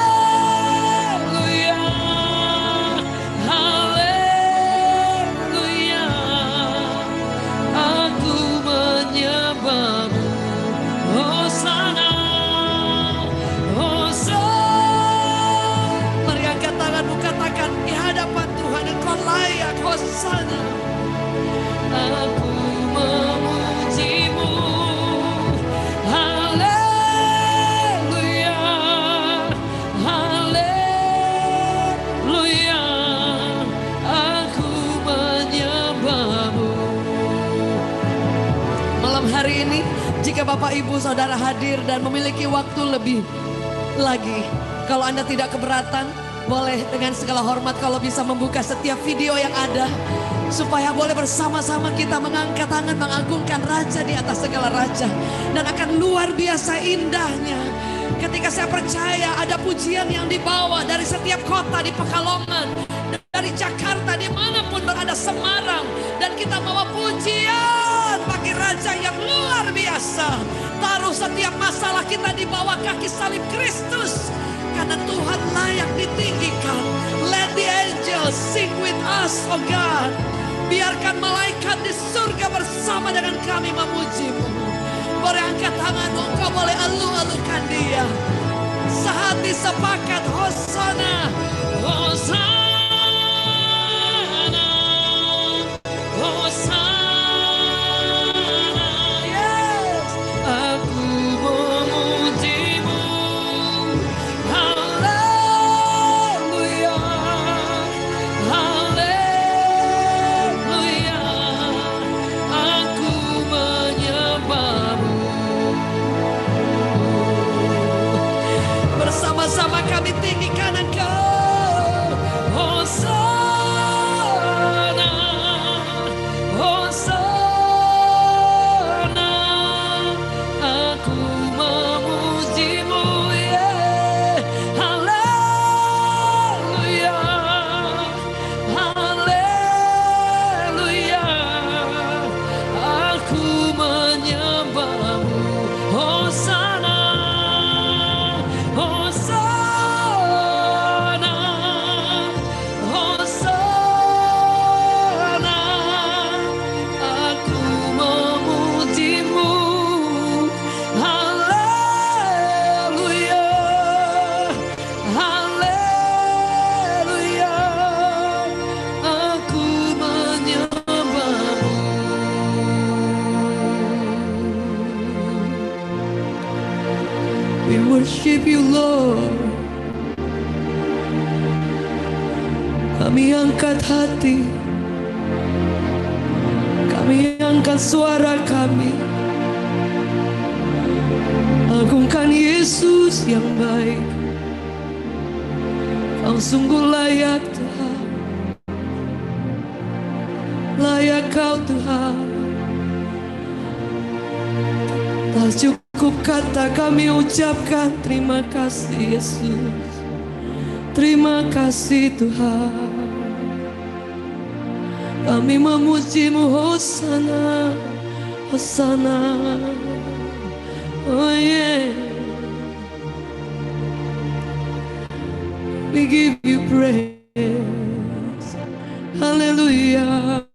haleluya, aku menyembahmu. Hosana, Hosana. Mari angkat tanganmu, katakan di hadapan Tuhan, Engkau layak. Hosana, aku memujimu. Haleluya, haleluya, aku menyembahmu. Malam hari ini, jika Bapak Ibu Saudara hadir dan memiliki waktu lebih lagi, kalau Anda tidak keberatan, boleh dengan segala hormat kalau bisa membuka setiap video yang ada, supaya boleh bersama-sama kita mengangkat tangan mengagungkan Raja di atas segala raja. Dan akan luar biasa indahnya ketika saya percaya ada pujian yang dibawa dari setiap kota di Pekalongan, dari Jakarta, dimanapun berada, Semarang, dan kita bawa pujian bagi Raja yang luar biasa. Taruh setiap masalah kita di bawah kaki salib Kristus, karena Tuhan layak ditinggikan. Let the angels sing with us, oh God. Biarkan malaikat di surga bersama dengan kami memujimu. Boleh angkat tanganmu, engkau boleh alu-alukan dia. Sehati sepakat, Hosana, Hosana, Hosana, yes. Aku memujimu. Haleluya, haleluya, aku menyembahmu. Bersama-sama kami tinggikan Engkau. Hosana, Hosana, aku memujimu, yeah. Haleluya, haleluya, aku menyembahmu. Hosana, Hosana, Hosana, aku memujimu. Haleluya, haleluya, aku menyembahmu. We worship you, Lord. Kami angkat hati, kami angkat suara kami mengagungkan Yesus yang baik. Kau sungguh layak Tuhan, layak Kau Tuhan. Tak cukup kata kami ucapkan terima kasih Yesus, terima kasih Tuhan. Kami memuji-Mu, Hosana, Hosana. Oh yeah, we give you praise. Haleluya.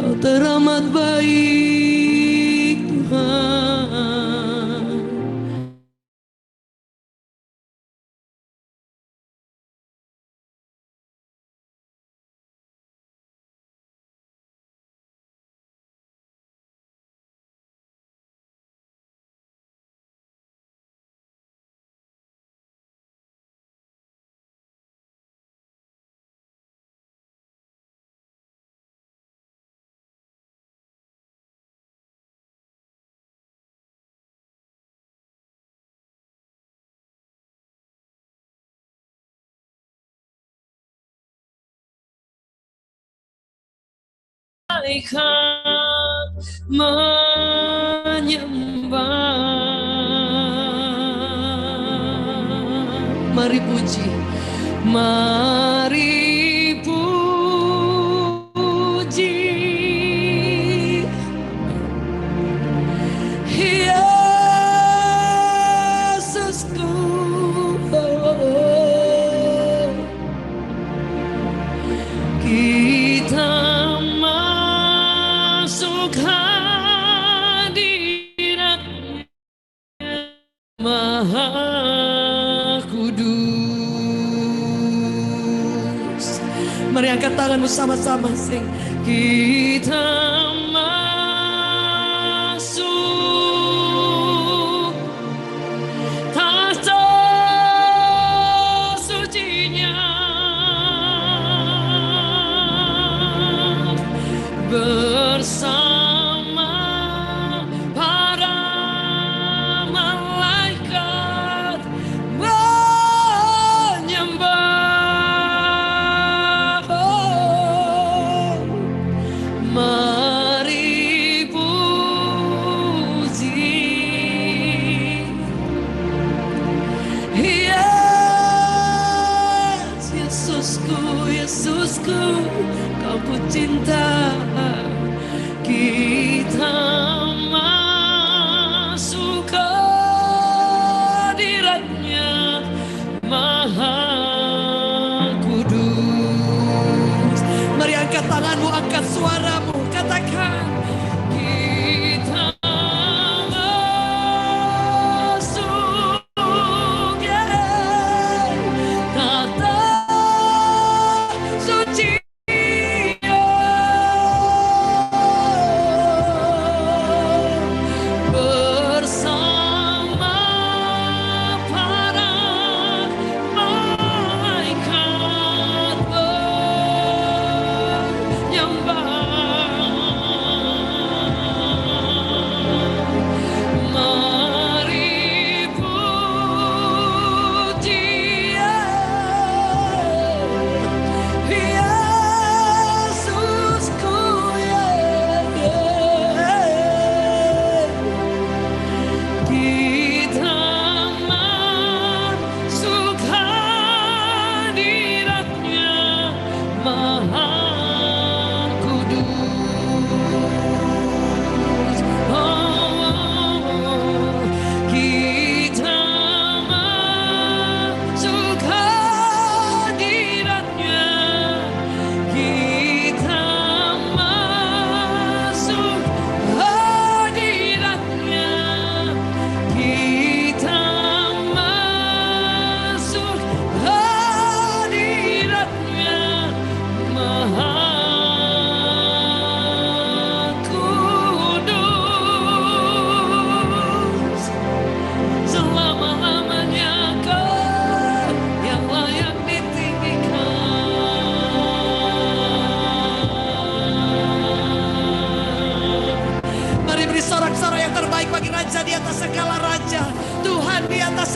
Kau teramat baik Tuhan. Malaikat menyembah. Mari puji, mari puji Yesusku. Kita masuk hadirat-Nya Maha Kudus. Mari angkat tangan bersama-sama sing. Kita masuk tahta suci-Nya bersama para malaikat menyembah. Oh, mari puji Yesusku, Yesusku, Kau ku cinta. Kita masuk ke hadirat-Nya Maha Kudus. Mari angkat tanganmu, angkat suaramu, katakan kita masuk tahta suci-Nya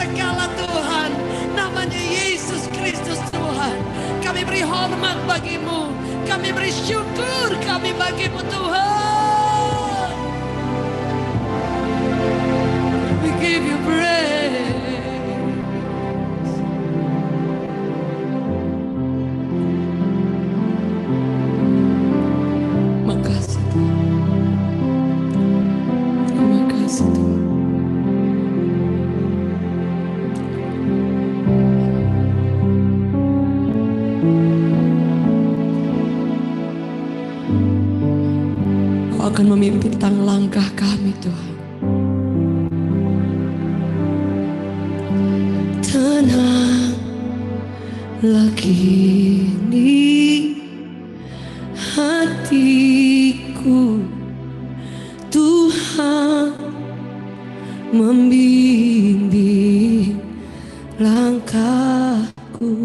segala Tuhan. Namanya Yesus Kristus Tuhan. Kami beri hormat bagimu. Kami beri syukur kami bagimu Tuhan. We give you praise. Makasih Tuhan. Terima kasih Tuhan. Kau akan memimpin langkah kami Tuhan. Tenanglah kini hatiku, Tuhan membimbing langkahku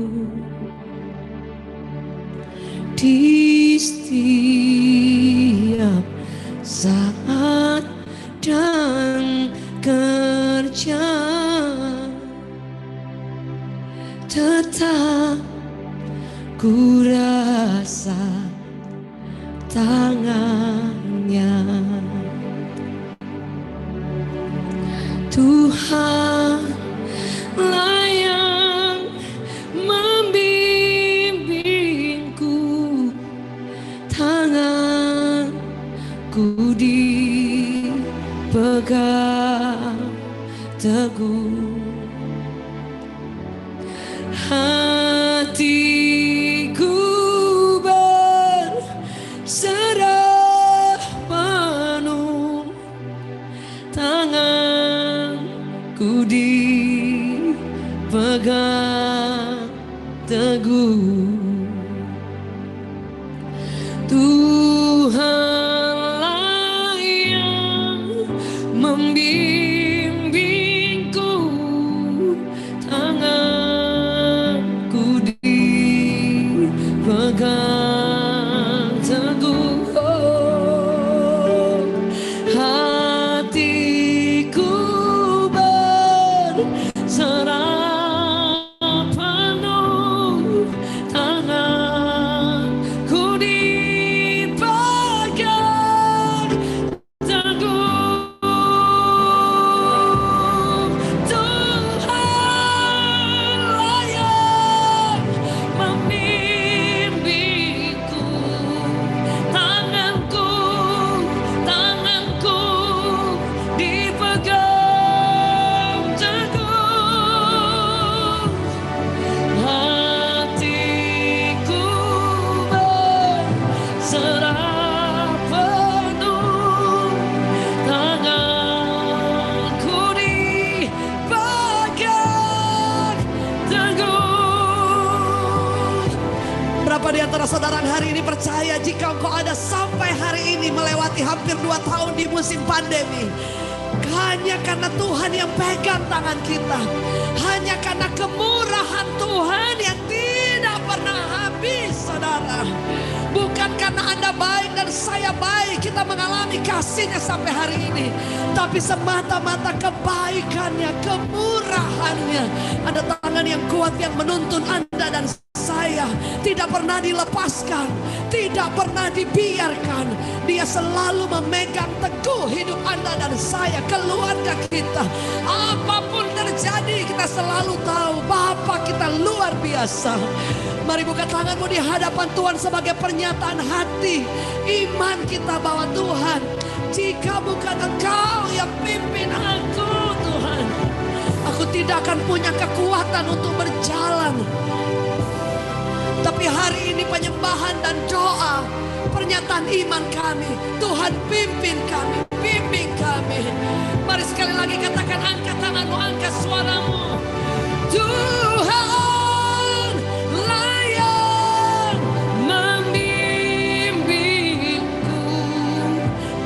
di setiap saat dan kerja. Tetap ku rasa tangannya. Tuhanlah yang membimbingku, tanganku dipegang teguh. Hatiku berserah penuh, tanganku dipegang teguh. Tuhanlah yang membimbingku, tanganku dipegang teguh. Oh, hatiku berserah penuh, tanganku dipegang teguh. Tuhanlah yang membimbingku, tanganku dipegang teguh. Hatiku berserah penuh, tanganku dipegang teguh. Berapa di antara saudara hari ini percaya jika engkau ada sampai hari ini melewati hampir 2 tahun di musim pandemi, hanya karena Tuhan yang pegang tangan kita, hanya karena kemurahan Tuhan yang tidak pernah habis, saudara. Bukan karena Anda baik dan saya baik kita mengalami kasih-Nya sampai hari ini, tapi semata-mata kebaikan-Nya, kemurahan-Nya. Ada tangan yang kuat yang menuntun Anda dan saya, tidak pernah dilepaskan, tidak pernah dibiarkan. Dia selalu memegang teguh hidup Anda dan saya, keluarga kita. Apapun terjadi, kita selalu tahu Bapa kita luar biasa. Mari buka tanganmu di hadapan Tuhan sebagai pernyataan hati iman kita bahwa Tuhan, jika bukan Engkau yang pimpin aku Tuhan, aku tidak akan punya kekuatan untuk berjalan. Tapi hari ini penyembahan dan doa, pernyataan iman kami, Tuhan pimpin kami, bimbing kami. Mari sekali lagi katakan, angkat tanganmu, angkat suaramu. Tuhan yang membimbingku,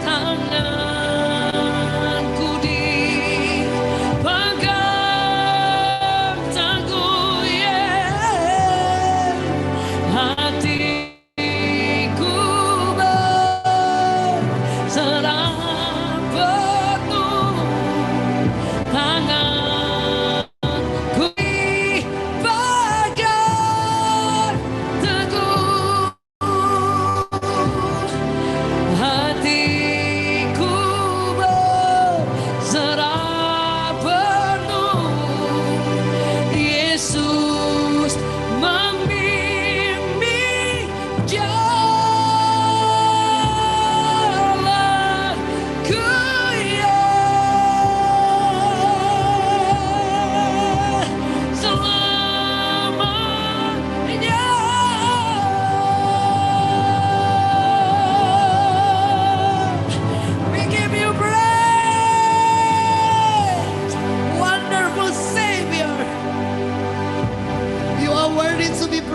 tanganku dipegang teguh, hatiku berserah penuh, tangan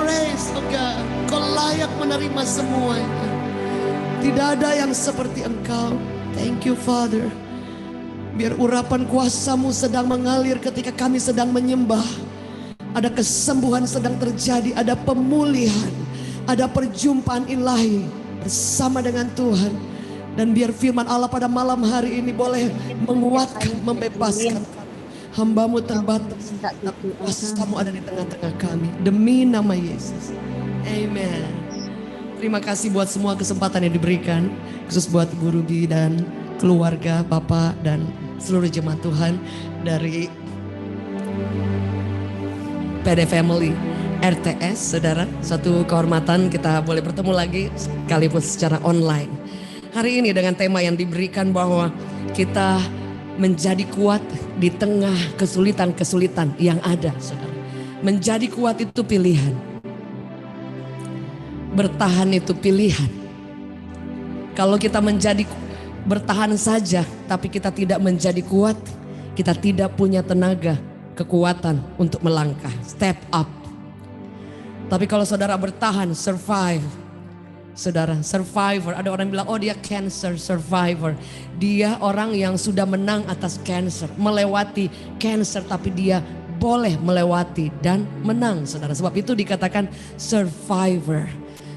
praise, oh God. Kau layak menerima semuanya. Tidak ada yang seperti Engkau. Thank you, Father. Biar urapan kuasa-Mu sedang mengalir ketika kami sedang menyembah. Ada kesembuhan sedang terjadi, ada pemulihan, ada perjumpaan ilahi bersama dengan Tuhan. Dan biar firman Allah pada malam hari ini boleh menguatkan, membebaskan. Hamba-Mu terbatas, tapi kuasa-Mu ada di tengah-tengah kami. Demi nama Yesus. Amen. Terima kasih buat semua kesempatan yang diberikan. Khusus buat Guru Bi dan keluarga, Bapak dan seluruh jemaat Tuhan dari PD Family RTS, saudara. Satu kehormatan kita boleh bertemu lagi sekalipun secara online. Hari ini dengan tema yang diberikan bahwa kita menjadi kuat di tengah kesulitan-kesulitan yang ada, saudara. Menjadi kuat itu pilihan. Bertahan itu pilihan. Kalau kita bertahan saja, tapi kita tidak menjadi kuat, kita tidak punya tenaga, kekuatan untuk melangkah, step up. Tapi kalau saudara bertahan, survive. Saudara, survivor. Ada orang bilang, oh dia cancer survivor. Dia orang yang sudah menang atas cancer, melewati cancer, tapi dia boleh melewati dan menang, saudara. Sebab itu dikatakan survivor.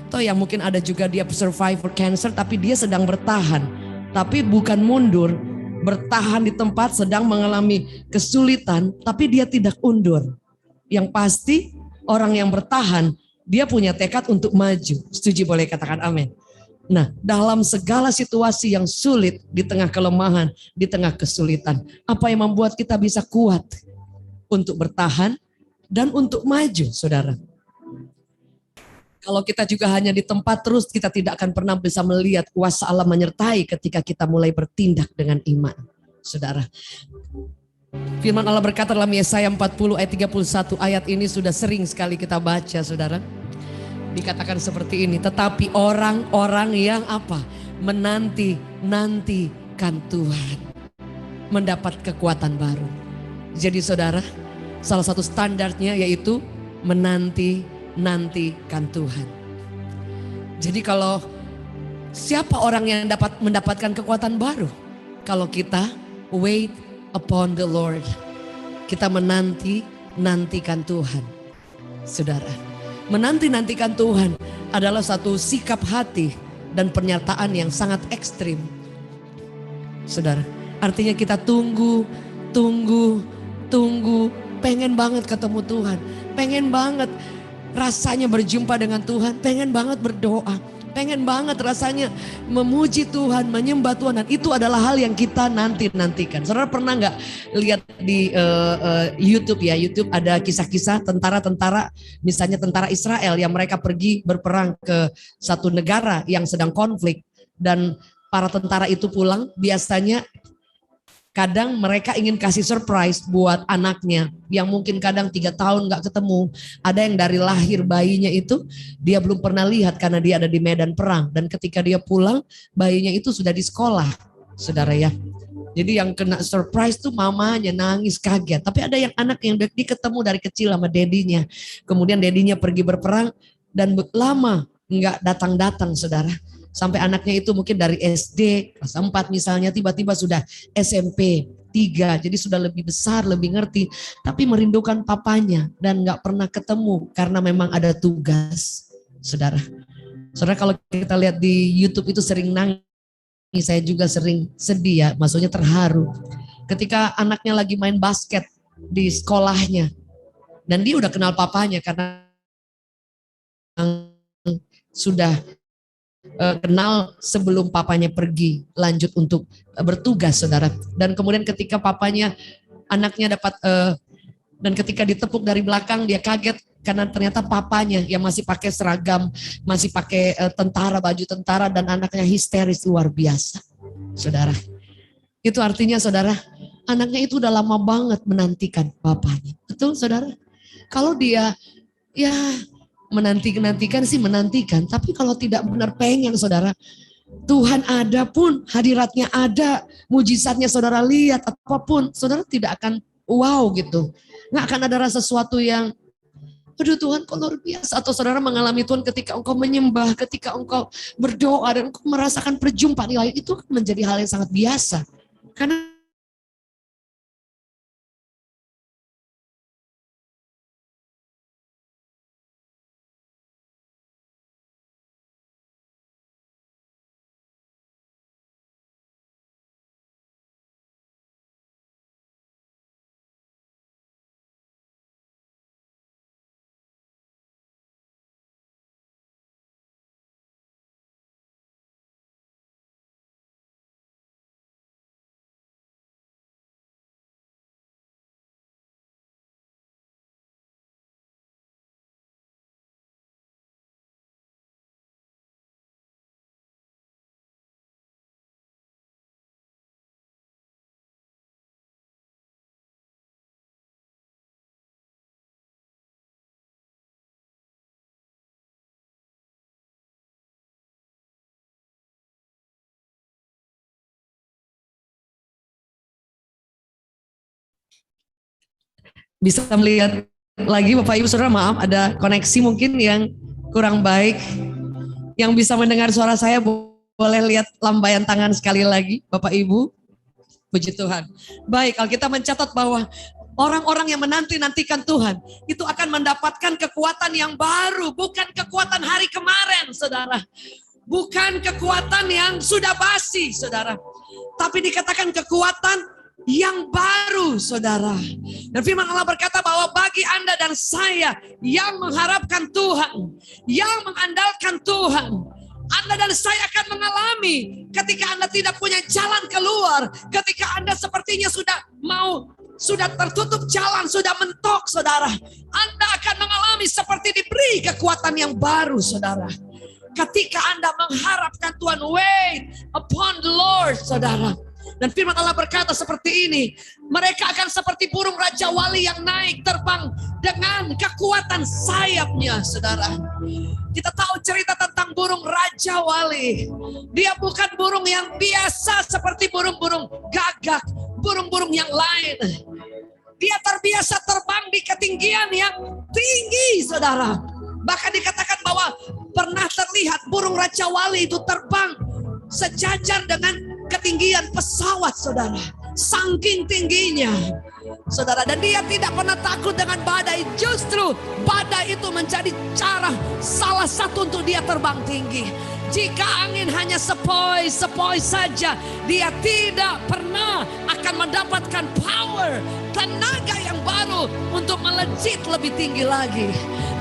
Atau yang mungkin ada juga dia survivor cancer, tapi dia sedang bertahan. Tapi bukan mundur, bertahan di tempat sedang mengalami kesulitan, tapi dia tidak undur. Yang pasti orang yang bertahan, dia punya tekad untuk maju. Setuju, boleh katakan amin. Nah, dalam segala situasi yang sulit, di tengah kelemahan, di tengah kesulitan, apa yang membuat kita bisa kuat untuk bertahan dan untuk maju, saudara? Kalau kita juga hanya di tempat terus, kita tidak akan pernah bisa melihat kuasa Allah menyertai ketika kita mulai bertindak dengan iman, saudara. Firman Allah berkata dalam Yesaya 40 ayat 31, ayat ini sudah sering sekali kita baca, saudara. Dikatakan seperti ini, tetapi orang-orang yang apa? Menanti-nantikan Tuhan, mendapat kekuatan baru. Jadi saudara, salah satu standarnya yaitu menanti-nantikan Tuhan. Jadi kalau siapa orang yang dapat mendapatkan kekuatan baru? Kalau kita wait upon the Lord. Kita menanti-nantikan Tuhan. Saudara, menanti-nantikan Tuhan adalah satu sikap hati dan pernyataan yang sangat ekstrim. Saudara, artinya kita tunggu, pengen banget ketemu Tuhan, pengen banget rasanya berjumpa dengan Tuhan, pengen banget berdoa, pengen banget rasanya memuji Tuhan, menyembah Tuhan, dan itu adalah hal yang kita nantikan. Saudara pernah nggak lihat di YouTube ya? YouTube ada kisah-kisah tentara-tentara, misalnya tentara Israel yang mereka pergi berperang ke satu negara yang sedang konflik, dan para tentara itu pulang, biasanya kadang mereka ingin kasih surprise buat anaknya yang mungkin kadang 3 tahun gak ketemu. Ada yang dari lahir bayinya itu dia belum pernah lihat karena dia ada di medan perang. Dan ketika dia pulang bayinya itu sudah di sekolah, saudara ya. Jadi yang kena surprise tuh mamanya, nangis kaget. Tapi ada yang anak yang ketemu dari kecil sama dedinya. Kemudian dedinya pergi berperang dan lama gak datang-datang, saudara. Sampai anaknya itu mungkin dari SD kelas 4 misalnya, tiba-tiba sudah SMP 3, jadi sudah lebih besar, lebih ngerti, tapi merindukan papanya dan gak pernah ketemu karena memang ada tugas, saudara. Saudara, kalau kita lihat di YouTube itu sering nangis, saya juga sering sedih ya, maksudnya terharu. Ketika anaknya lagi main basket di sekolahnya, dan dia udah kenal papanya karena sudah kenal sebelum papanya pergi lanjut untuk bertugas, saudara. Dan kemudian ketika anaknya dapat dan ketika ditepuk dari belakang, dia kaget karena ternyata papanya yang masih pakai seragam, masih pakai baju tentara, dan anaknya histeris luar biasa, saudara. Itu artinya, saudara, anaknya itu udah lama banget menantikan papanya. Betul, saudara? Kalau dia menantikan sih menantikan, tapi kalau tidak benar pengen, saudara, Tuhan ada pun, hadiratnya ada, mujizatnya saudara lihat, apapun, saudara tidak akan wow gitu. Nggak akan ada rasa sesuatu yang aduh Tuhan kok luar biasa. Atau saudara mengalami Tuhan ketika engkau menyembah, ketika engkau berdoa dan engkau merasakan perjumpaan ilahi, itu menjadi hal yang sangat biasa. Karena bisa melihat lagi Bapak Ibu Saudara, maaf ada koneksi mungkin yang kurang baik. Yang bisa mendengar suara saya boleh lihat lambaian tangan sekali lagi Bapak Ibu. Puji Tuhan. Baik, kalau kita mencatat bahwa orang-orang yang menanti-nantikan Tuhan itu akan mendapatkan kekuatan yang baru, bukan kekuatan hari kemarin, Saudara. Bukan kekuatan yang sudah basi, Saudara. Tapi dikatakan kekuatan yang baru, Saudara. Dan firman Allah berkata bahwa bagi Anda dan saya yang mengharapkan Tuhan, yang mengandalkan Tuhan, Anda dan saya akan mengalami ketika Anda tidak punya jalan keluar, ketika Anda sepertinya sudah tertutup jalan, sudah mentok, Saudara. Anda akan mengalami seperti diberi kekuatan yang baru, Saudara. Ketika Anda mengharapkan Tuhan, wait upon the Lord, Saudara. Dan firman Allah berkata seperti ini, mereka akan seperti burung Raja Wali yang naik terbang dengan kekuatan sayapnya, Saudara. Kita tahu cerita tentang burung Raja Wali. Dia bukan burung yang biasa seperti burung-burung gagak, burung-burung yang lain. Dia terbiasa terbang di ketinggian yang tinggi, Saudara. Bahkan dikatakan bahwa pernah terlihat burung Raja Wali itu terbang sejajar dengan ketinggian pesawat, Saudara. Saking tingginya, Saudara. Dan dia tidak pernah takut dengan badai. Justru badai itu menjadi cara salah satu untuk dia terbang tinggi. Jika angin hanya sepoi-sepoi saja, dia tidak pernah akan mendapatkan power, tenaga yang baru untuk melejit lebih tinggi lagi.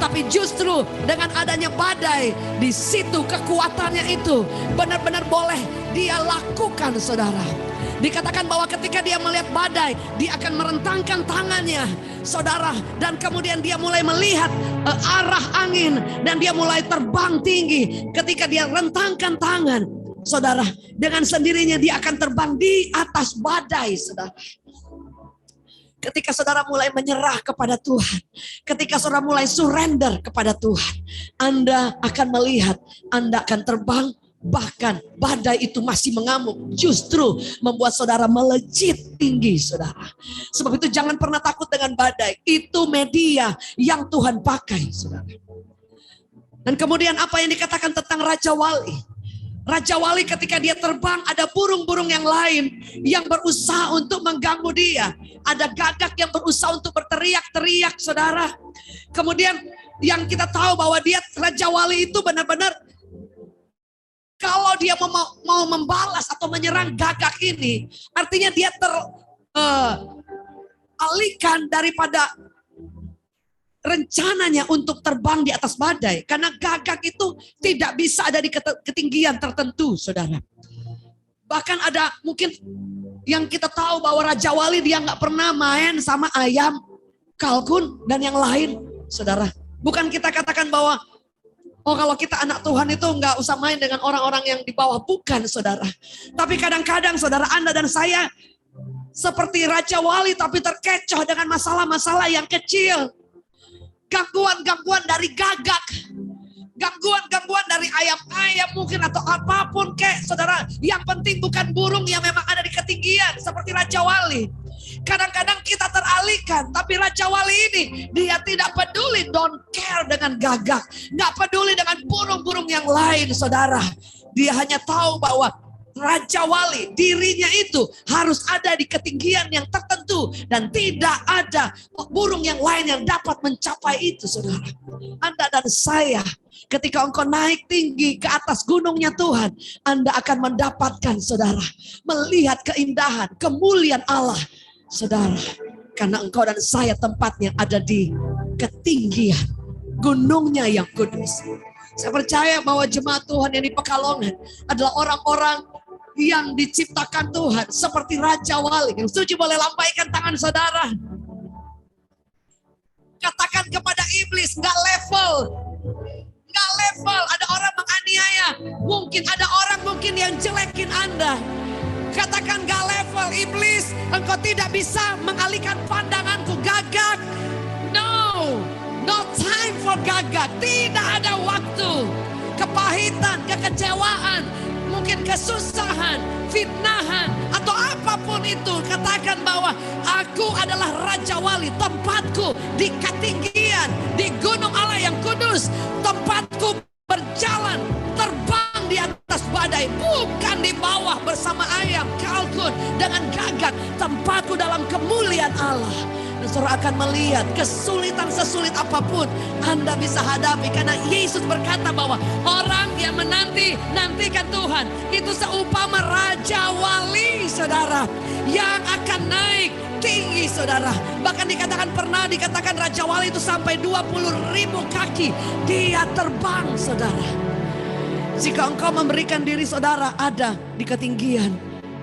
Tapi justru dengan adanya badai, di situ kekuatannya itu benar-benar boleh dia lakukan, Saudara. Dikatakan bahwa ketika dia melihat badai, dia akan merentangkan tangannya, Saudara. Dan kemudian dia mulai melihat arah angin dan dia mulai terbang tinggi. Ketika dia rentangkan tangan, Saudara, dengan sendirinya dia akan terbang di atas badai, Saudara. Ketika saudara mulai menyerah kepada Tuhan, ketika saudara mulai surrender kepada Tuhan, Anda akan melihat, Anda akan terbang, bahkan badai itu masih mengamuk, justru membuat saudara melejit tinggi, Saudara. Sebab itu jangan pernah takut dengan badai, itu media yang Tuhan pakai, Saudara. Dan kemudian apa yang dikatakan tentang Raja Wali? Raja Wali ketika dia terbang, ada burung-burung yang lain yang berusaha untuk mengganggu dia. Ada gagak yang berusaha untuk berteriak-teriak, Saudara. Kemudian yang kita tahu bahwa dia, Raja Wali itu benar-benar kalau dia mau membalas atau menyerang gagak ini, artinya dia teralihkan daripada rencananya untuk terbang di atas badai. Karena gagak itu tidak bisa ada di ketinggian tertentu, Saudara. Bahkan ada mungkin yang kita tahu bahwa Raja Wali dia nggak pernah main sama ayam, kalkun, dan yang lain, Saudara. Bukan kita katakan bahwa oh kalau kita anak Tuhan itu nggak usah main dengan orang-orang yang di bawah. Bukan, Saudara. Tapi kadang-kadang Saudara, Anda dan saya seperti Raja Wali tapi terkecoh dengan masalah-masalah yang kecil. Gangguan-gangguan dari gagak, gangguan-gangguan dari ayam-ayam mungkin atau apapun kek, Saudara. Yang penting bukan burung yang memang ada di ketinggian seperti Raja Wali. Kadang-kadang kita teralihkan, tapi Raja Wali ini dia tidak peduli, don't care dengan gagak, nggak peduli dengan burung-burung yang lain, saudara. Dia hanya tahu bahwa Raja Wali dirinya itu harus ada di ketinggian yang tertentu dan tidak ada burung yang lain yang dapat mencapai itu, saudara. Anda dan saya, ketika engkau naik tinggi ke atas gunungnya Tuhan, Anda akan mendapatkan, saudara, melihat keindahan, kemuliaan Allah, saudara. Karena engkau dan saya tempatnya ada di ketinggian gunungnya yang kudus. Saya percaya bahwa jemaat Tuhan yang di Pekalongan adalah orang-orang yang diciptakan Tuhan seperti Raja Wali. Yang setuju boleh lambaikan tangan saudara. Katakan kepada iblis, nggak level. Nggak level, ada orang menganiaya. Mungkin ada orang yang jelekin Anda. Katakan gak level, iblis. Engkau tidak bisa mengalihkan pandanganku. Gagak. No time for gagak. Tidak ada waktu. Kepahitan, kekecewaan, mungkin kesusahan, fitnahan, atau apapun itu. Katakan bahwa aku adalah Raja Wali. Tempatku di ketinggian, di gunung Allah yang kudus. Tempatku berjalan, terbang di atas badai, bukan di bawah bersama ayam, kalkun, dengan gagak. Tempatku dalam kemuliaan Allah. Dan saudara akan melihat kesulitan sesulit apapun Anda bisa hadapi. Karena Yesus berkata bahwa orang yang nantikan Tuhan itu seumpama Raja Wali, saudara, yang akan naik tinggi, saudara. Bahkan pernah dikatakan Raja Wali itu sampai 20.000 kaki. Dia terbang, saudara. Jika engkau memberikan diri saudara ada di ketinggian,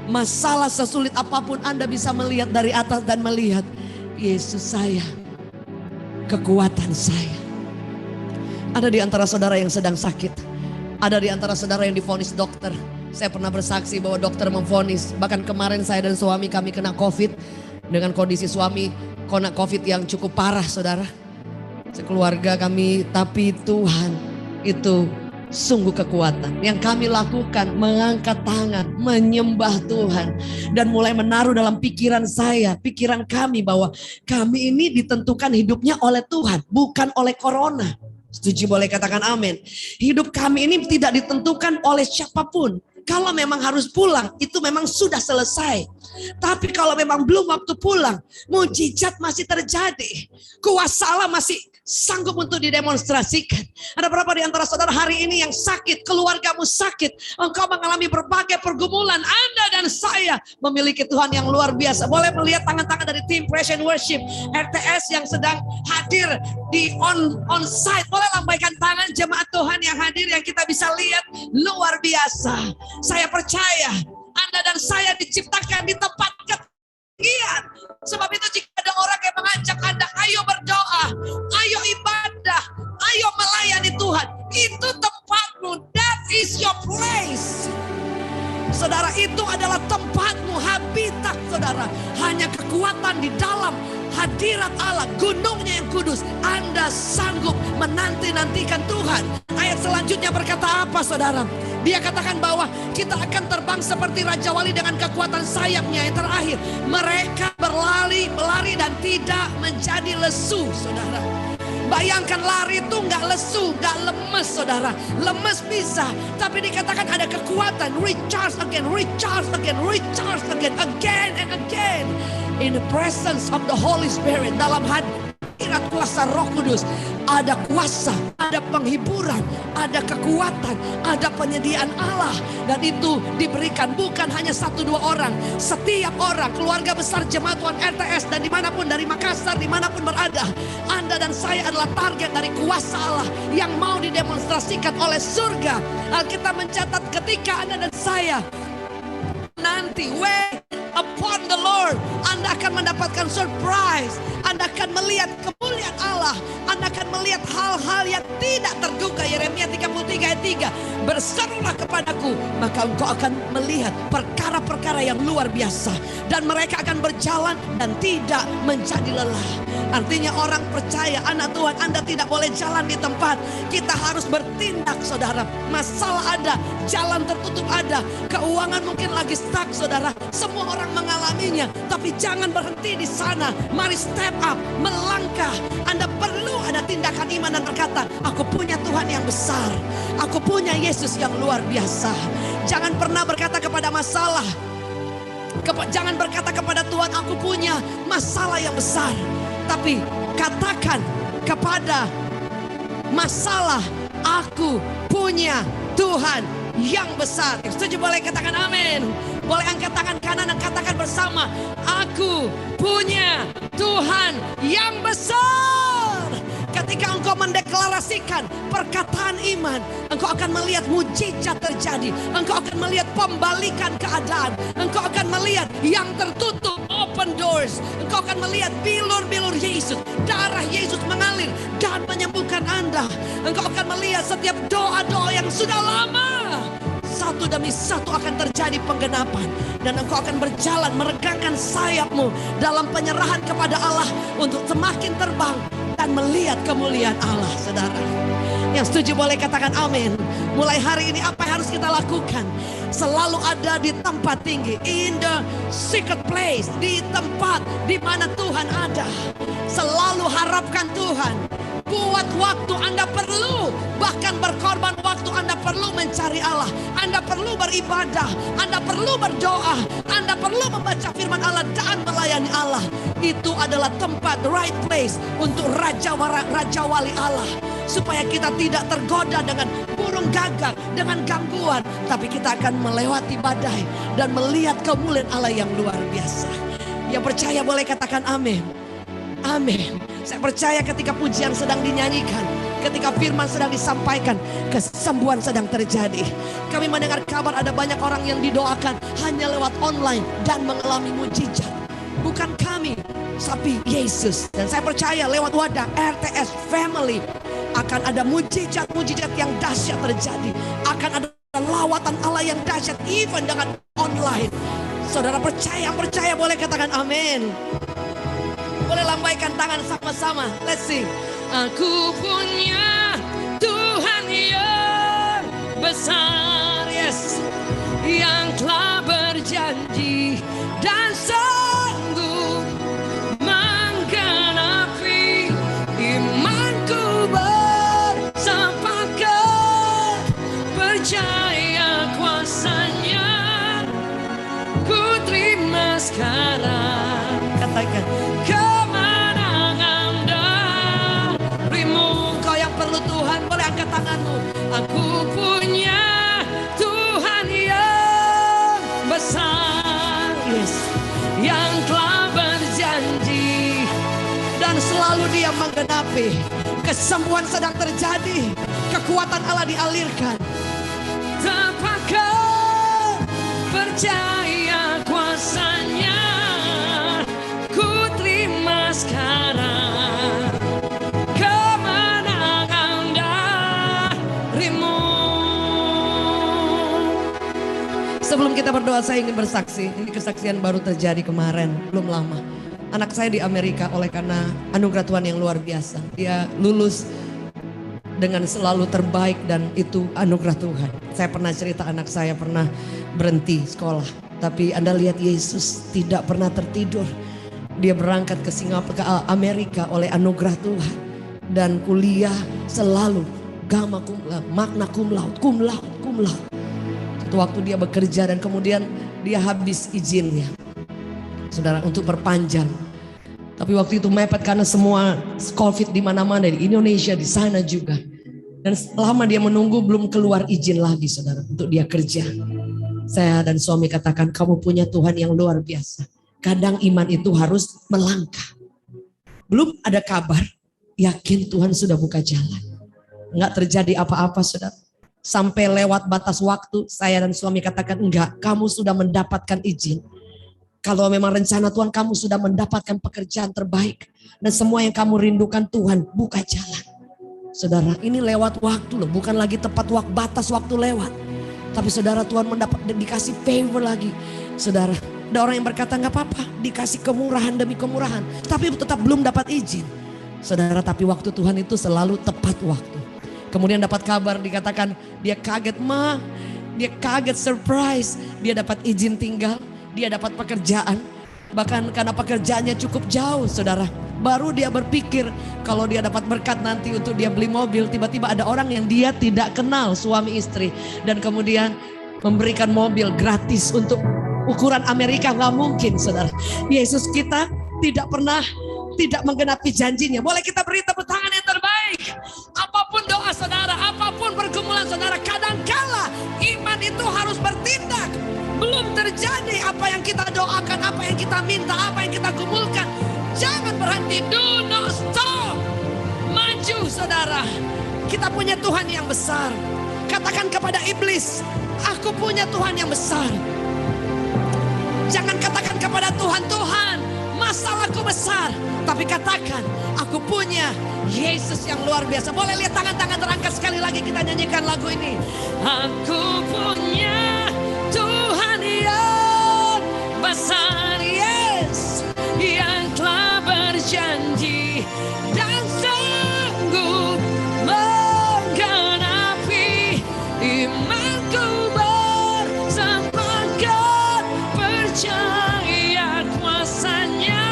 masalah sesulit apapun Anda bisa melihat dari atas dan melihat Yesus saya, kekuatan saya. Ada di antara saudara yang sedang sakit. Ada di antara saudara yang divonis dokter. Saya pernah bersaksi bahwa dokter memvonis. Bahkan kemarin saya dan suami kami kena COVID. Dengan kondisi suami kena COVID yang cukup parah, saudara. Sekeluarga kami, tapi Tuhan itu sungguh kekuatan. Yang kami lakukan mengangkat tangan, menyembah Tuhan. Dan mulai menaruh dalam pikiran saya, pikiran kami bahwa kami ini ditentukan hidupnya oleh Tuhan, bukan oleh corona. Setuju boleh katakan amin. Hidup kami ini tidak ditentukan oleh siapapun. Kalau memang harus pulang, itu memang sudah selesai. Tapi kalau memang belum waktu pulang, mujizat masih terjadi. Kuasa Allah masih sanggup untuk didemonstrasikan. Ada berapa di antara saudara hari ini yang sakit, keluargamu sakit, engkau mengalami berbagai pergumulan. Anda dan saya memiliki Tuhan yang luar biasa. Boleh melihat tangan-tangan dari tim Praise and Worship RTS yang sedang hadir di on site. Boleh lambaikan tangan jemaat Tuhan yang hadir, yang kita bisa lihat luar biasa. Saya percaya Anda dan saya diciptakan di tempat ketinggian. Sebab itu jika ada orang yang mengajak Anda, ayo berdoa, ayo ibadah, ayo melayani Tuhan. Itu tempatmu, that is your place. Saudara, itu adalah tempatmu, habitat saudara. Hanya kekuatan di dalam hadirat Allah, gunungnya yang kudus. Anda sanggup menanti-nantikan Tuhan. Ayat selanjutnya berkata apa, saudara? Dia katakan bahwa kita akan terbang seperti Raja Wali dengan kekuatan sayapnya. Yang terakhir, mereka berlari dan tidak menjadi lesu, saudara. Bayangkan lari itu nggak lesu, nggak lemes, saudara. Lemes bisa, tapi dikatakan ada kekuatan. Recharge again, recharge again, recharge again, again and again. In the presence of the Holy Spirit, dalam hadirat kuasa Roh Kudus, ada kuasa, ada penghiburan, ada kekuatan, ada penyediaan Allah. Dan itu diberikan bukan hanya 1-2 orang. Setiap orang, keluarga besar jemaat Tuhan RTS dan dimanapun, dari Makassar, dimanapun berada, Anda dan saya adalah target dari kuasa Allah yang mau didemonstrasikan oleh surga. Alkitab mencatat ketika Anda dan saya nanti wait upon the Lord, Anda akan mendapatkan surprise. Anda akan melihat kemuliaan Allah Allah. Anda akan melihat hal-hal yang tidak terduga. Yeremia 33 ayat 3. Berserulah kepadaku, maka engkau akan melihat perkara-perkara yang luar biasa. Dan mereka akan berjalan dan tidak menjadi lelah. Artinya orang percaya, anak Tuhan, Anda tidak boleh jalan di tempat. Kita harus bertindak, saudara. Masalah ada, jalan tertutup ada, keuangan mungkin lagi stuck, saudara. Semua orang mengalaminya, tapi jangan berhenti di sana. Mari step up, melangkah. Anda perlu ada tindakan iman dan berkata, aku punya Tuhan yang besar. Aku punya Yesus yang luar biasa. Jangan pernah berkata kepada masalah, jangan berkata kepada Tuhan, aku punya masalah yang besar. Tapi katakan kepada masalah, aku punya Tuhan yang besar. Yang setuju boleh katakan amin. Boleh angkat tangan kanan dan katakan bersama, aku punya Tuhan yang besar. Ketika engkau mendeklarasikan perkataan iman, engkau akan melihat mujizat terjadi. Engkau akan melihat pembalikan keadaan. Engkau akan melihat yang tertutup, open doors. Engkau akan melihat bilur-bilur Yesus, darah Yesus mengalir dan menyembuhkan Anda. Engkau akan melihat setiap doa-doa yang sudah lama, satu demi satu akan terjadi penggenapan. Dan engkau akan berjalan meregangkan sayapmu dalam penyerahan kepada Allah untuk semakin terbang dan melihat kemuliaan Allah, saudara. Yang setuju boleh katakan amin. Mulai hari ini apa yang harus kita lakukan? Selalu ada di tempat tinggi, in the secret place, di tempat di mana Tuhan ada. Selalu harapkan Tuhan. Buat waktu Anda perlu, bahkan berkorban waktu Anda perlu mencari Allah. Anda perlu beribadah, Anda perlu berdoa, Anda perlu membaca firman Allah dan melayani Allah. Itu adalah tempat, right place untuk Raja Wali Allah. Supaya kita tidak tergoda dengan burung gagak, dengan gangguan. Tapi kita akan melewati badai dan melihat kemuliaan Allah yang luar biasa. Yang percaya boleh katakan amin. Amin. Saya percaya ketika pujian sedang dinyanyikan, ketika firman sedang disampaikan, kesembuhan sedang terjadi. Kami mendengar kabar ada banyak orang yang didoakan hanya lewat online dan mengalami mujizat. Bukan kami, tapi Yesus. Dan saya percaya lewat wadah RTS Family akan ada mujizat-mujizat yang dahsyat terjadi. Akan ada lawatan Allah yang dahsyat even dengan online. Saudara percaya boleh katakan amin. Boleh lambaikan tangan sama-sama. Let's sing. Aku punya Tuhan yang besar, yes, yang telah berjanji dan sanggup menggenapi imanku bersepakat percaya kuasanya. Ku terima sekarang, katakan kemenangan darimu. Kau yang perlu Tuhan, boleh angkat tanganmu. Aku punya Tuhan yang besar, yes, yang telah berjanji dan selalu Dia menggenapi. Kesembuhan sedang terjadi, kekuatan Allah dialirkan. Tepakan percaya kuasanya, ku terima sekarang kemenangan darimu. Sebelum kita berdoa, saya ingin bersaksi. Ini kesaksian baru terjadi kemarin, belum lama. Anak saya di Amerika oleh karena anugerah Tuhan yang luar biasa. Dia lulus dengan selalu terbaik dan itu anugerah Tuhan. Saya pernah cerita anak saya pernah berhenti sekolah. Tapi Anda lihat Yesus tidak pernah tertidur. Dia berangkat ke Singapura, ke Amerika oleh anugerah Tuhan. Dan kuliah selalu gamma cum laude, magna cum laude, cum laude. Satu waktu dia bekerja dan kemudian dia habis izinnya, saudara, untuk perpanjang. Tapi waktu itu mepet karena semua COVID di mana-mana, di Indonesia, di sana juga. Dan lama dia menunggu, belum keluar izin lagi, saudara, untuk dia kerja. Saya dan suami katakan, kamu punya Tuhan yang luar biasa. Kadang iman itu harus melangkah. Belum ada kabar, yakin Tuhan sudah buka jalan. Enggak terjadi apa-apa, saudara. Sampai lewat batas waktu, saya dan suami katakan, enggak, kamu sudah mendapatkan izin. Kalau memang rencana Tuhan kamu sudah mendapatkan pekerjaan terbaik. Dan semua yang kamu rindukan Tuhan, buka jalan. Saudara, ini lewat waktu loh. Bukan lagi tepat waktu, batas waktu lewat. Tapi saudara, Tuhan dikasih favor lagi. Saudara, ada orang yang berkata gak apa-apa. Dikasih kemurahan demi kemurahan. Tapi tetap belum dapat izin. Saudara, tapi waktu Tuhan itu selalu tepat waktu. Kemudian dapat kabar dikatakan dia kaget, dia kaget, surprise. Dia dapat izin tinggal. Dia dapat pekerjaan, bahkan karena pekerjaannya cukup jauh saudara. Baru dia berpikir kalau dia dapat berkat nanti untuk dia beli mobil. Tiba-tiba ada orang yang dia tidak kenal, suami istri. Dan kemudian memberikan mobil gratis untuk ukuran Amerika. Gak mungkin saudara. Yesus kita tidak pernah tidak menggenapi janjinya. Boleh kita beri tepuk tangan yang terbaik. Apapun doa saudara, apapun pergumulan saudara, kadangkala iman itu harus bertindak. Belum terjadi apa yang kita doakan, apa yang kita minta, apa yang kita gumulkan. Jangan berhenti, do not stop. Maju saudara. Kita punya Tuhan yang besar. Katakan kepada iblis, aku punya Tuhan yang besar. Jangan katakan kepada Tuhan, Tuhan masalahku besar. Tapi katakan, aku punya Yesus yang luar biasa. Boleh lihat tangan-tangan terangkat sekali lagi, kita nyanyikan lagu ini. Aku punya Tuhan yang besar, yes, yang telah berjanji dan sanggup menggenapi imanku bersepakat percaya kuasanya.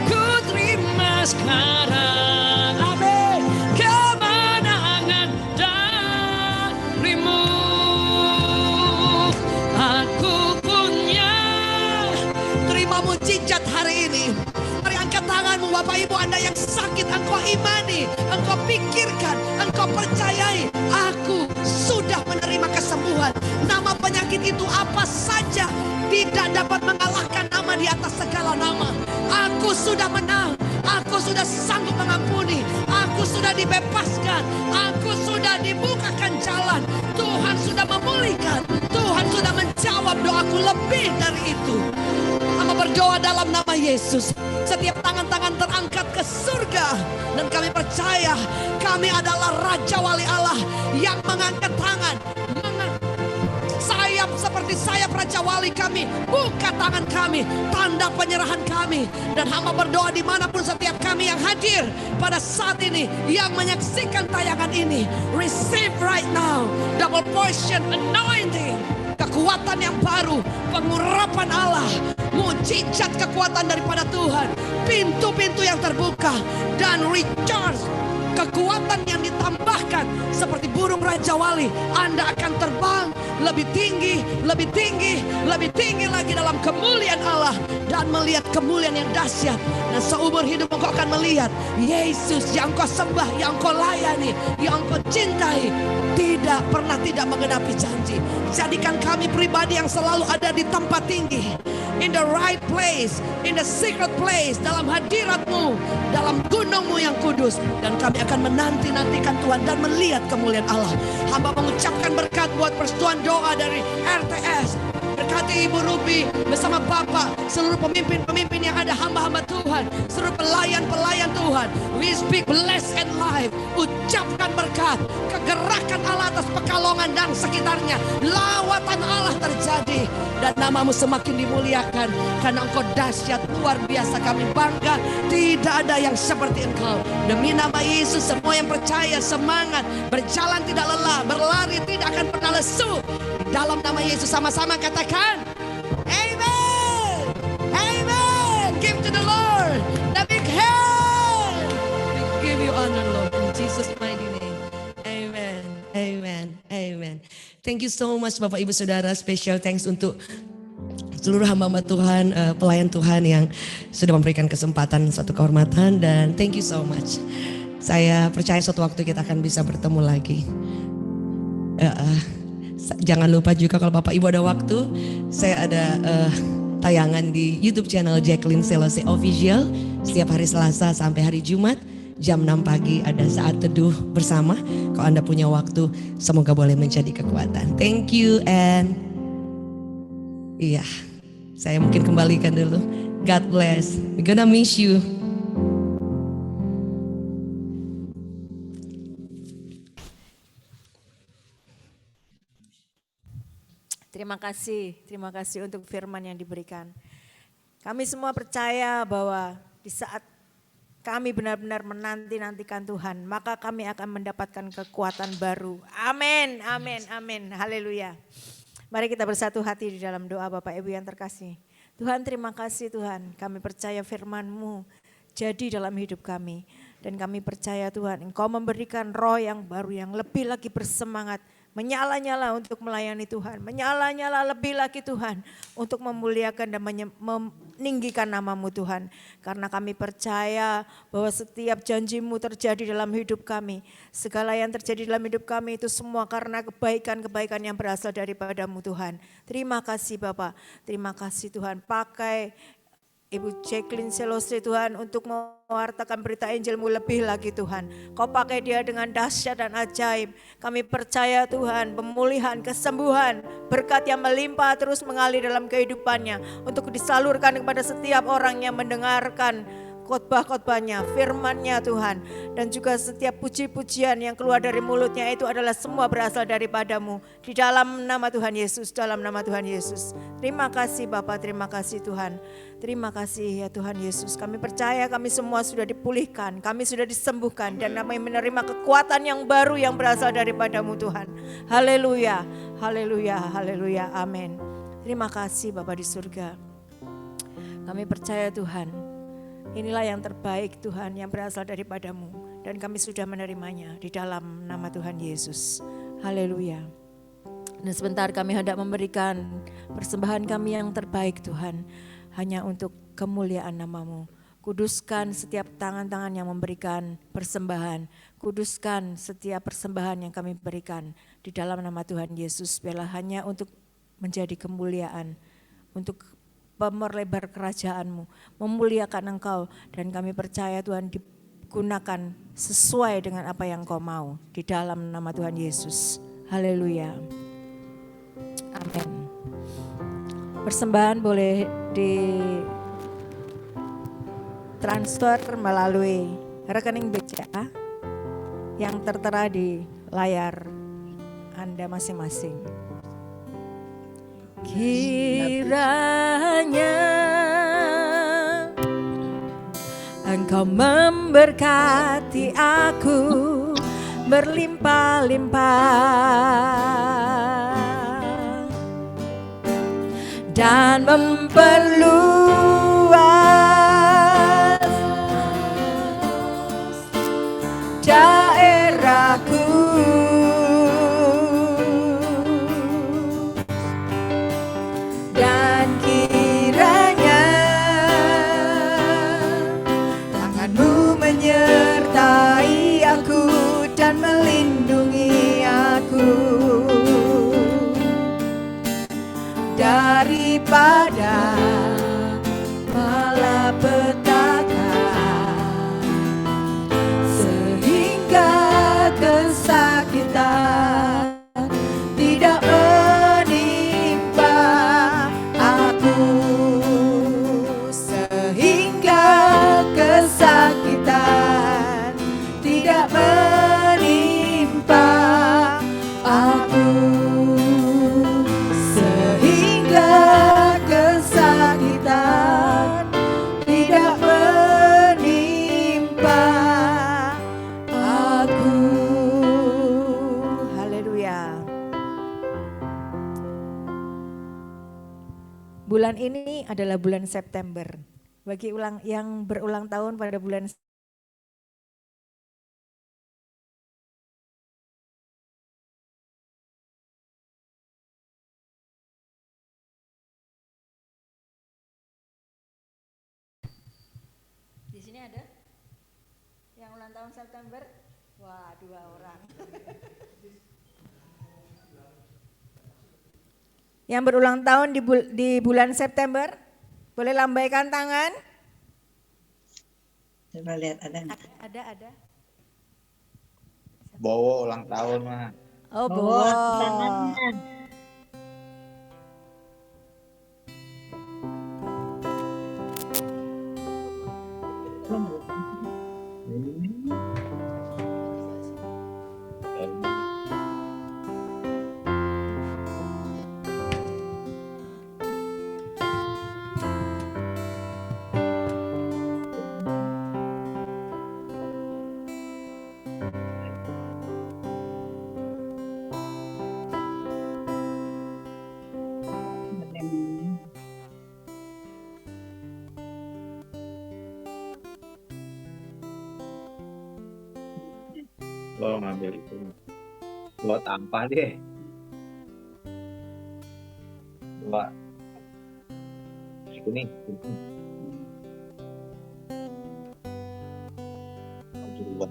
Ku terima sekarang, amin, kemenangan darimu. Aku punya. Terima mujizat hari ini. Mari angkat tanganmu Bapak Ibu, Anda yang sakit, engkau imani, engkau pikirkan, engkau percayai. Aku sudah menerima kesembuhan. Nama penyakit itu apa saja tidak dapat mengalahkan nama di atas segala nama. Aku sudah menang. Aku sudah sanggup mengampuni. Aku sudah dibebaskan. Aku sudah dibukakan jalan. Tuhan sudah memulihkan. Tuhan sudah menjawab doaku lebih dari itu. Aku berdoa dalam nama Yesus. Setiap tangan-tangan terangkat ke surga. Dan kami percaya kami adalah Raja Wali Allah yang mengangkat tangan. Sayap seperti sayap Raja Wali kami. Buka tangan kami. Tanda penyerahan kami. Dan hamba berdoa dimanapun setiap kami yang hadir pada saat ini. Yang menyaksikan tayangan ini. Receive right now. Double portion anointing. Kekuatan yang baru. Pengurapan Allah. Mujizat kekuatan daripada Tuhan. Pintu-pintu yang terbuka. Dan recharge. Kekuatan yang ditambahkan seperti burung Raja Wali. Anda akan terbang lebih tinggi, lebih tinggi, lebih tinggi lagi dalam kemuliaan Allah. Dan melihat kemuliaan yang dahsyat. Dan seumur hidup engkau akan melihat Yesus yang engkau sembah, yang engkau layani, yang engkau cintai. Tidak pernah tidak menggenapi janji. Jadikan kami pribadi yang selalu ada di tempat tinggi. In the right place, in the secret place, dalam hadirat-Mu, dalam gunung-Mu yang kudus. Dan kami akan menanti-nantikan Tuhan dan melihat kemuliaan Allah. Hamba mengucapkan berkat buat persetujuan doa dari RTS. Berkati Ibu Ruby bersama Bapak, seluruh pemimpin-pemimpin yang ada, hamba-hamba Tuhan, seluruh pelayan-pelayan Tuhan. We speak bless and life. Ucapkan berkat, kegerakan Allah atas Pekalongan dan sekitarnya. Lawatan Allah terjadi dan nama-Mu semakin dimuliakan karena Engkau dahsyat, luar biasa. Kami bangga, tidak ada yang seperti Engkau. Demi nama Yesus, semua yang percaya semangat, berjalan tidak lelah, berlari tidak akan pernah lesu. Dalam nama Yesus sama-sama katakan amen, amen. Give to the Lord the big hand. We give you honor Lord in Jesus mighty name. Amen, amen, amen. Thank you so much Bapak Ibu Saudara. Special thanks untuk seluruh hamba-hamba Tuhan, pelayan Tuhan yang sudah memberikan kesempatan, satu kehormatan. Dan thank you so much. Saya percaya suatu waktu kita akan bisa bertemu lagi. Jangan lupa juga kalau Bapak Ibu ada waktu, saya ada tayangan di YouTube channel Jacqueline Selose Official setiap hari Selasa sampai hari Jumat jam 6 pagi ada saat teduh bersama. Kalau Anda punya waktu, semoga boleh menjadi kekuatan. Thank you and iya, Saya mungkin kembalikan dulu. God bless. We're gonna miss you. Terima kasih untuk firman yang diberikan. Kami semua percaya bahwa di saat kami benar-benar menanti-nantikan Tuhan, maka kami akan mendapatkan kekuatan baru. Amin, amin, amin, haleluya. Mari kita bersatu hati di dalam doa Bapak Ibu yang terkasih. Tuhan, terima kasih Tuhan, kami percaya firman-Mu jadi dalam hidup kami. Dan kami percaya Tuhan, Engkau memberikan roh yang baru, yang lebih lagi bersemangat, menyala-nyala untuk melayani Tuhan, menyala-nyala lebih lagi Tuhan untuk memuliakan dan meninggikan nama-Mu Tuhan. Karena kami percaya bahwa setiap janji-Mu terjadi dalam hidup kami. Segala yang terjadi dalam hidup kami itu semua karena kebaikan-kebaikan yang berasal daripada-Mu Tuhan. Terima kasih Bapak, terima kasih Tuhan. Pakai Ibu Jacqueline Selosri Tuhan untuk mewartakan berita Injil-Mu lebih lagi Tuhan. Kau pakai dia dengan dahsyat dan ajaib. Kami percaya Tuhan pemulihan, kesembuhan, berkat yang melimpah terus mengalir dalam kehidupannya. Untuk disalurkan kepada setiap orang yang mendengarkan khotbah-khotbahnya, firman-Nya Tuhan. Dan juga setiap puji-pujian yang keluar dari mulutnya itu adalah semua berasal daripada-Mu. Di dalam nama Tuhan Yesus, dalam nama Tuhan Yesus. Terima kasih Bapak, terima kasih Tuhan. Terima kasih ya Tuhan Yesus. Kami percaya kami semua sudah dipulihkan, kami sudah disembuhkan. Dan kami menerima kekuatan yang baru yang berasal daripada-Mu Tuhan. Haleluya, haleluya, haleluya, amin. Terima kasih Bapak di surga. Kami percaya Tuhan, inilah yang terbaik Tuhan yang berasal daripada-Mu. Dan kami sudah menerimanya di dalam nama Tuhan Yesus. Haleluya. Dan sebentar kami hendak memberikan persembahan kami yang terbaik Tuhan. Hanya untuk kemuliaan nama-Mu. Kuduskan setiap tangan-tangan yang memberikan persembahan. Kuduskan setiap persembahan yang kami berikan di dalam nama Tuhan Yesus. Biarlah hanya untuk menjadi kemuliaan. Untuk pemerlebar kerajaan-Mu. Memuliakan Engkau. Dan kami percaya Tuhan digunakan sesuai dengan apa yang Kau mau. Di dalam nama Tuhan Yesus. Haleluya. Amin. Persembahan boleh di transfer melalui rekening BCA yang tertera di layar Anda masing-masing. Kiranya Engkau memberkati aku berlimpah-limpah dan memperluas daerahku, dan kiranya tangan-Mu menyertai aku dan melindungi aku daripada malapetaka, sehingga kesakitan tidak menimpa aku, sehingga kesakitan tidak menimpa aku. Bulan ini adalah bulan September. Bagi yang berulang tahun pada bulan di sini ada yang ulang tahun September. Wah, 2 orang. Yang berulang tahun di bulan September, boleh lambaikan tangan. Coba lihat ada nggak? Ada. Bowo ulang tahun mah. Oh, Bowo. Lo ngambil itu. Lo tampah deh. Dua. Kuning. Dua.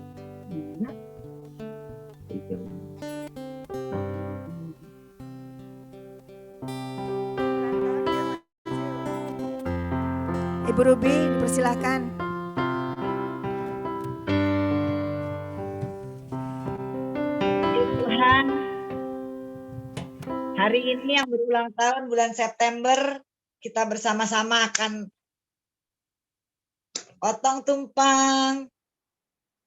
Ibu Ruby, dipersilakan. Tuhan, hari ini yang berulang tahun bulan September, kita bersama-sama akan potong tumpang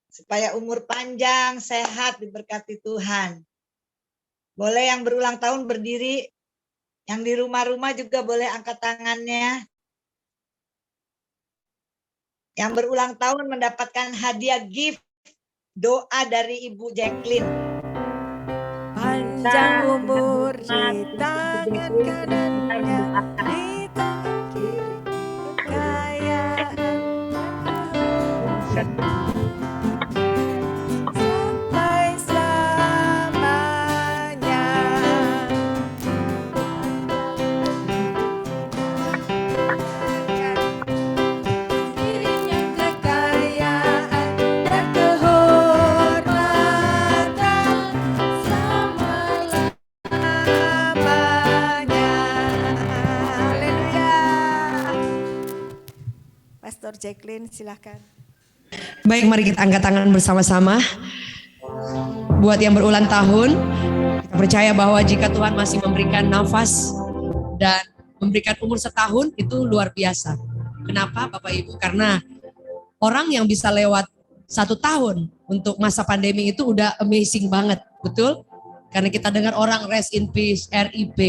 supaya umur panjang, sehat, diberkati Tuhan. Boleh yang berulang tahun berdiri, yang di rumah-rumah juga boleh angkat tangannya. Yang berulang tahun mendapatkan hadiah gift doa dari Ibu Jacqueline. Panjang umur di tangan kanannya, di tangan kiri kekayaan sampai selamanya. Dirinya kekayaan dan kehormatan selamanya. Haleluya. Pastor Jacqueline, silakan. Baik, mari kita angkat tangan bersama-sama. Buat yang berulang tahun, kita percaya bahwa jika Tuhan masih memberikan nafas dan memberikan umur setahun, itu luar biasa. Kenapa Bapak Ibu? Karena orang yang bisa lewat 1 tahun untuk masa pandemi itu udah amazing banget, betul? Karena kita dengar orang rest in peace, RIP.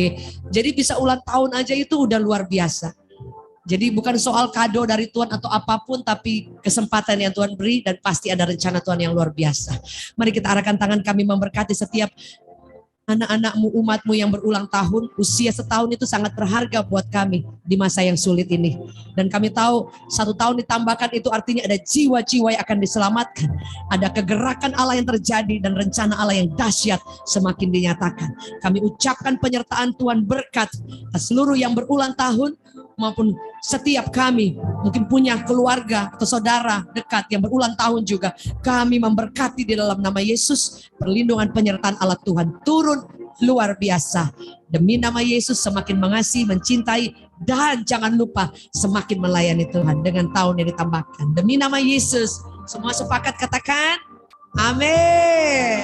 Jadi bisa ulang tahun aja itu udah luar biasa. Jadi bukan soal kado dari Tuhan atau apapun, tapi kesempatan yang Tuhan beri dan pasti ada rencana Tuhan yang luar biasa. Mari kita arahkan tangan kami memberkati setiap anak-anakmu, umatmu yang berulang tahun. Usia setahun itu sangat berharga buat kami di masa yang sulit ini. Dan kami tahu 1 tahun ditambahkan itu artinya ada jiwa-jiwa yang akan diselamatkan. Ada kegerakan Allah yang terjadi dan rencana Allah yang dahsyat semakin dinyatakan. Kami ucapkan penyertaan Tuhan berkat atas seluruh yang berulang tahun, maupun setiap kami mungkin punya keluarga atau saudara dekat yang berulang tahun juga. Kami memberkati di dalam nama Yesus, perlindungan penyertaan Allah Tuhan turun luar biasa. Demi nama Yesus semakin mengasihi, mencintai, dan jangan lupa semakin melayani Tuhan dengan tahun yang ditambahkan. Demi nama Yesus, semua sepakat katakan amin.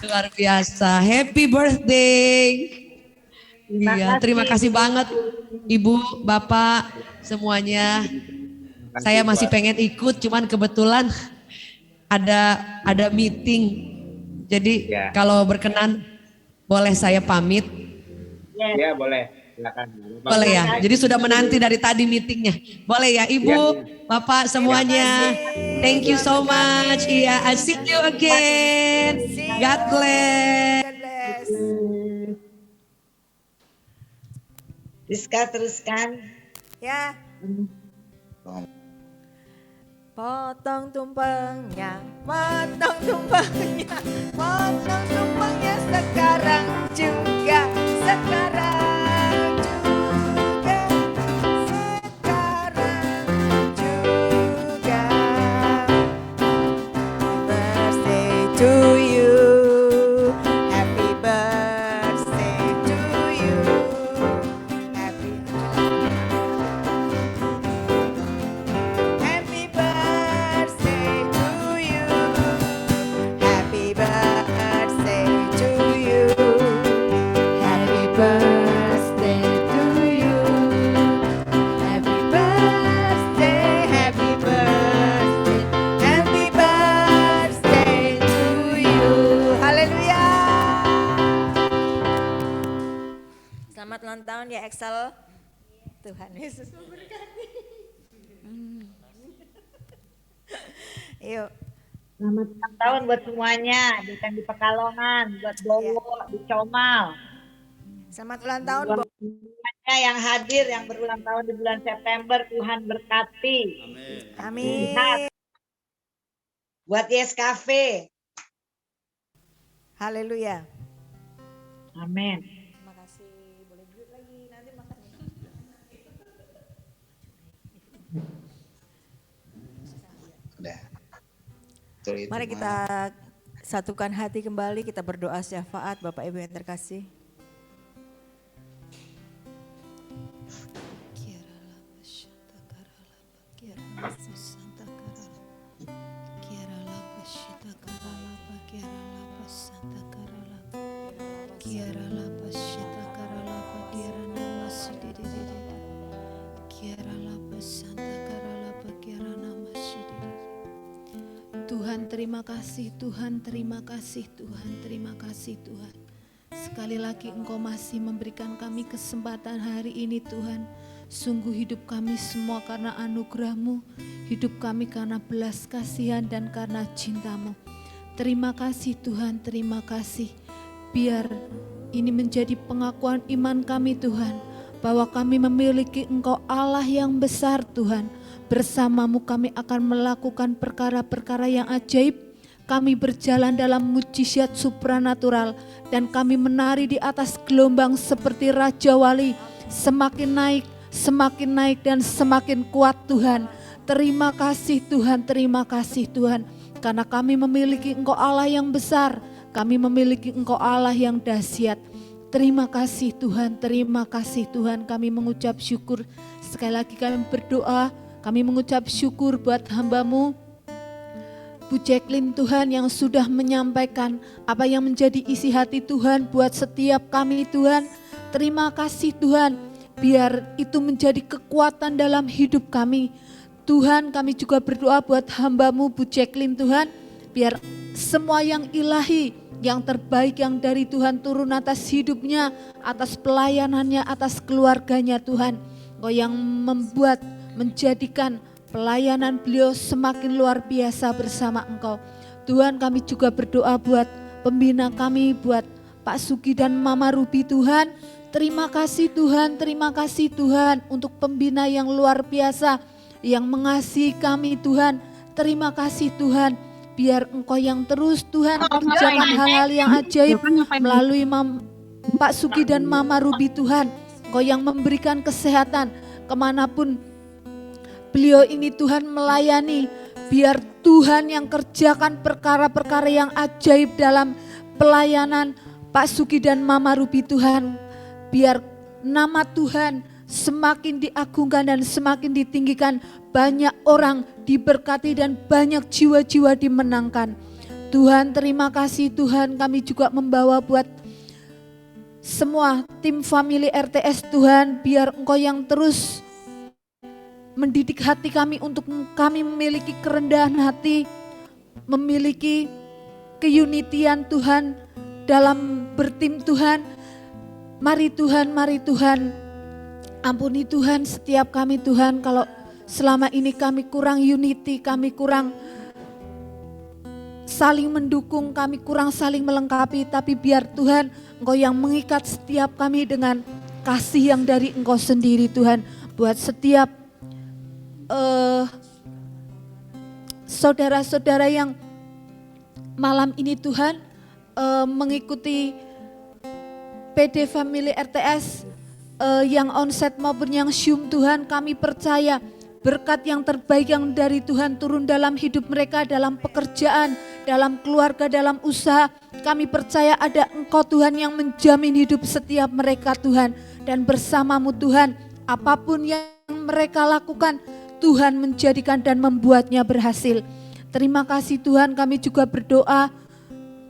Luar biasa. Happy birthday. Terima kasih banget Ibu, Bapak, semuanya. Saya masih pengen ikut, cuman kebetulan ada meeting. Jadi kalau berkenan boleh saya pamit? Ya boleh, silakan. Boleh ya. Jadi sudah menanti dari tadi meetingnya. Boleh ya Ibu, Bapak semuanya. Thank you so much. Iya, I see you again. God bless. Rizka teruskan. Ya. Potong tumpengnya, potong tumpengnya, potong tumpengnya sekarang juga, sekarang juga, sekarang juga. Birthday to you, happy birthday to you, happy birthday to you, happy birthday to you, happy birthday. Excel. Tuhan Yesus memberkati. Yuk. Selamat ulang tahun buat semuanya, bukan di Pekalongan, buat Bowo, di Comal. Selamat ulang tahun, Buat semuanya yang hadir, yang berulang tahun di bulan September, Tuhan berkati. Amin. Buat Yes Cafe. Haleluya. Amin. Terima kasih. Boleh duduk lagi, nanti makan. Mari kita satukan hati kembali, kita berdoa syafaat Bapak Ibu yang terkasih. Tuhan terima kasih, Tuhan terima kasih, Tuhan terima kasih Tuhan. Sekali lagi Engkau masih memberikan kami kesempatan hari ini Tuhan. Sungguh hidup kami semua karena anugerah-Mu, hidup kami karena belas kasihan dan karena cinta-Mu. Terima kasih Tuhan, terima kasih. Biar ini menjadi pengakuan iman kami Tuhan, bahwa kami memiliki Engkau Allah yang besar Tuhan. Bersama-Mu kami akan melakukan perkara-perkara yang ajaib. Kami berjalan dalam mujizat supranatural dan kami menari di atas gelombang seperti Raja Wali. Semakin naik dan semakin kuat Tuhan. Terima kasih Tuhan, terima kasih Tuhan. Karena kami memiliki Engkau Allah yang besar. Kami memiliki Engkau Allah yang dahsyat. Terima kasih Tuhan, terima kasih Tuhan. Kami mengucap syukur. Sekali lagi kami berdoa. Kami mengucap syukur buat hamba-Mu, Bu Jacqueline Tuhan yang sudah menyampaikan apa yang menjadi isi hati Tuhan buat setiap kami Tuhan. Terima kasih Tuhan, biar itu menjadi kekuatan dalam hidup kami. Tuhan kami juga berdoa buat hamba-Mu Bu Jacqueline Tuhan, biar semua yang ilahi, yang terbaik yang dari Tuhan turun atas hidupnya, atas pelayanannya, atas keluarganya Tuhan. Engkau yang menjadikan pelayanan beliau semakin luar biasa bersama Engkau. Tuhan kami juga berdoa buat pembina kami, buat Pak Sugi dan Mama Ruby Tuhan. Terima kasih Tuhan untuk pembina yang luar biasa, yang mengasihi kami Tuhan. Terima kasih Tuhan, biar Engkau yang terus Tuhan mengerjakan hal-hal yang ajaib melalui Pak Sugi dan Mama Ruby Tuhan. Engkau yang memberikan kesehatan kemanapun beliau ini Tuhan melayani, biar Tuhan yang kerjakan perkara-perkara yang ajaib dalam pelayanan Pak Sugi dan Mama Ruby Tuhan. Biar nama Tuhan semakin diagungkan dan semakin ditinggikan, banyak orang diberkati dan banyak jiwa-jiwa dimenangkan. Tuhan terima kasih Tuhan, kami juga membawa buat semua tim family RTS Tuhan, biar Engkau yang terus mendidik hati kami untuk kami memiliki kerendahan hati, memiliki keunitian Tuhan dalam bertim Tuhan. Mari Tuhan, ampuni Tuhan setiap kami Tuhan, kalau selama ini kami kurang unity, kami kurang saling mendukung, kami kurang saling melengkapi, tapi biar Tuhan Engkau yang mengikat setiap kami dengan kasih yang dari Engkau sendiri Tuhan. Buat setiap saudara-saudara yang malam ini Tuhan mengikuti PD Family RTS yang onset maupun yang Zoom Tuhan, kami percaya berkat yang terbaik yang dari Tuhan turun dalam hidup mereka, dalam pekerjaan, dalam keluarga, dalam usaha. Kami percaya ada Engkau Tuhan yang menjamin hidup setiap mereka Tuhan, dan bersama-Mu Tuhan apapun yang mereka lakukan Tuhan menjadikan dan membuatnya berhasil. Terima kasih Tuhan, kami juga berdoa,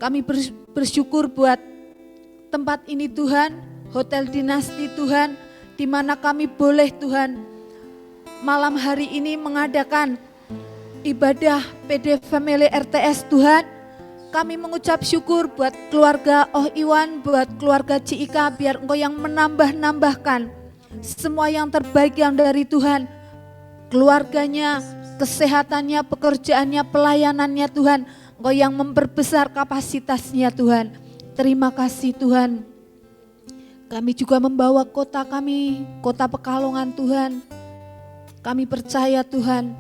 kami bersyukur buat tempat ini Tuhan, Hotel Dinasti Tuhan, di mana kami boleh Tuhan malam hari ini mengadakan ibadah PD Family RTS Tuhan. Kami mengucap syukur buat keluarga Oh Iwan, buat keluarga Cika, biar Engkau yang menambah-nambahkan semua yang terbaik yang dari Tuhan, keluarganya, kesehatannya, pekerjaannya, pelayanannya Tuhan. Engkau yang memperbesar kapasitasnya Tuhan. Terima kasih Tuhan. Kami juga membawa kota kami, kota Pekalongan Tuhan. Kami percaya Tuhan,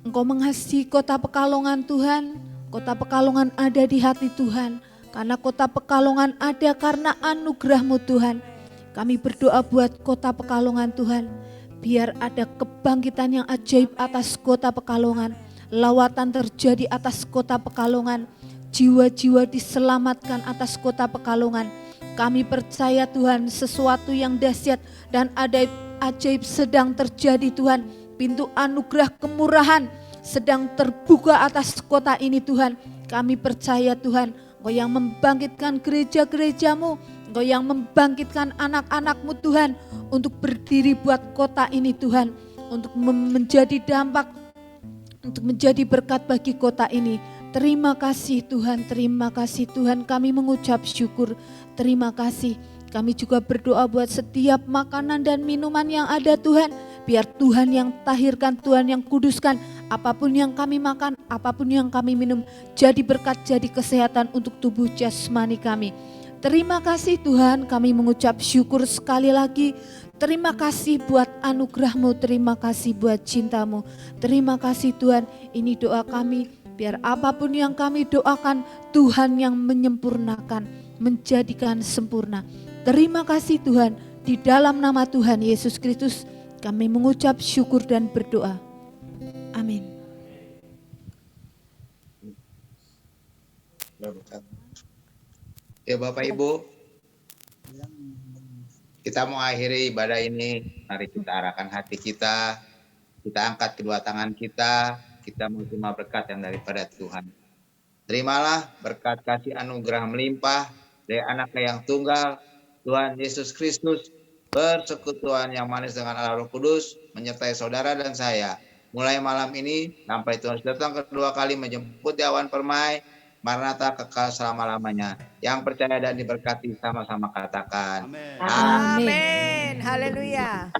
Engkau mengasihi kota Pekalongan Tuhan. Kota Pekalongan ada di hati Tuhan. Karena kota Pekalongan ada karena anugerah-Mu Tuhan. Kami berdoa buat kota Pekalongan Tuhan. Biar ada kebangkitan yang ajaib atas kota Pekalongan. Lawatan terjadi atas kota Pekalongan. Jiwa-jiwa diselamatkan atas kota Pekalongan. Kami percaya Tuhan sesuatu yang dahsyat dan ajaib sedang terjadi Tuhan. Pintu anugerah kemurahan sedang terbuka atas kota ini Tuhan. Kami percaya Tuhan, Engkau yang membangkitkan gereja-gereja-Mu, Engkau yang membangkitkan anak-anak-Mu Tuhan untuk berdiri buat kota ini Tuhan, untuk menjadi dampak, untuk menjadi berkat bagi kota ini. Terima kasih Tuhan, terima kasih Tuhan, kami mengucap syukur, terima kasih. Kami juga berdoa buat setiap makanan dan minuman yang ada Tuhan, biar Tuhan yang tahirkan, Tuhan yang kuduskan, apapun yang kami makan, apapun yang kami minum, jadi berkat, jadi kesehatan untuk tubuh jasmani kami. Terima kasih Tuhan, kami mengucap syukur sekali lagi. Terima kasih buat anugerah-Mu, terima kasih buat cinta-Mu. Terima kasih Tuhan, ini doa kami, biar apapun yang kami doakan, Tuhan yang menyempurnakan, menjadikan sempurna. Terima kasih Tuhan, di dalam nama Tuhan Yesus Kristus, kami mengucap syukur dan berdoa. Amin. Ya Bapak Ibu, kita mau akhiri ibadah ini. Mari kita arahkan hati kita angkat kedua tangan kita mau terima berkat yang daripada Tuhan. Terimalah berkat kasih anugerah melimpah dari Anak-Nya yang tunggal, Tuhan Yesus Kristus, persekutuan yang manis dengan Allah Roh Kudus, menyertai saudara dan saya. Mulai malam ini sampai Tuhan datang kedua kali menjemput di awan permai, Maranatha kekal selama-lamanya. Yang percaya dan diberkati sama-sama katakan. Amin. Haleluya.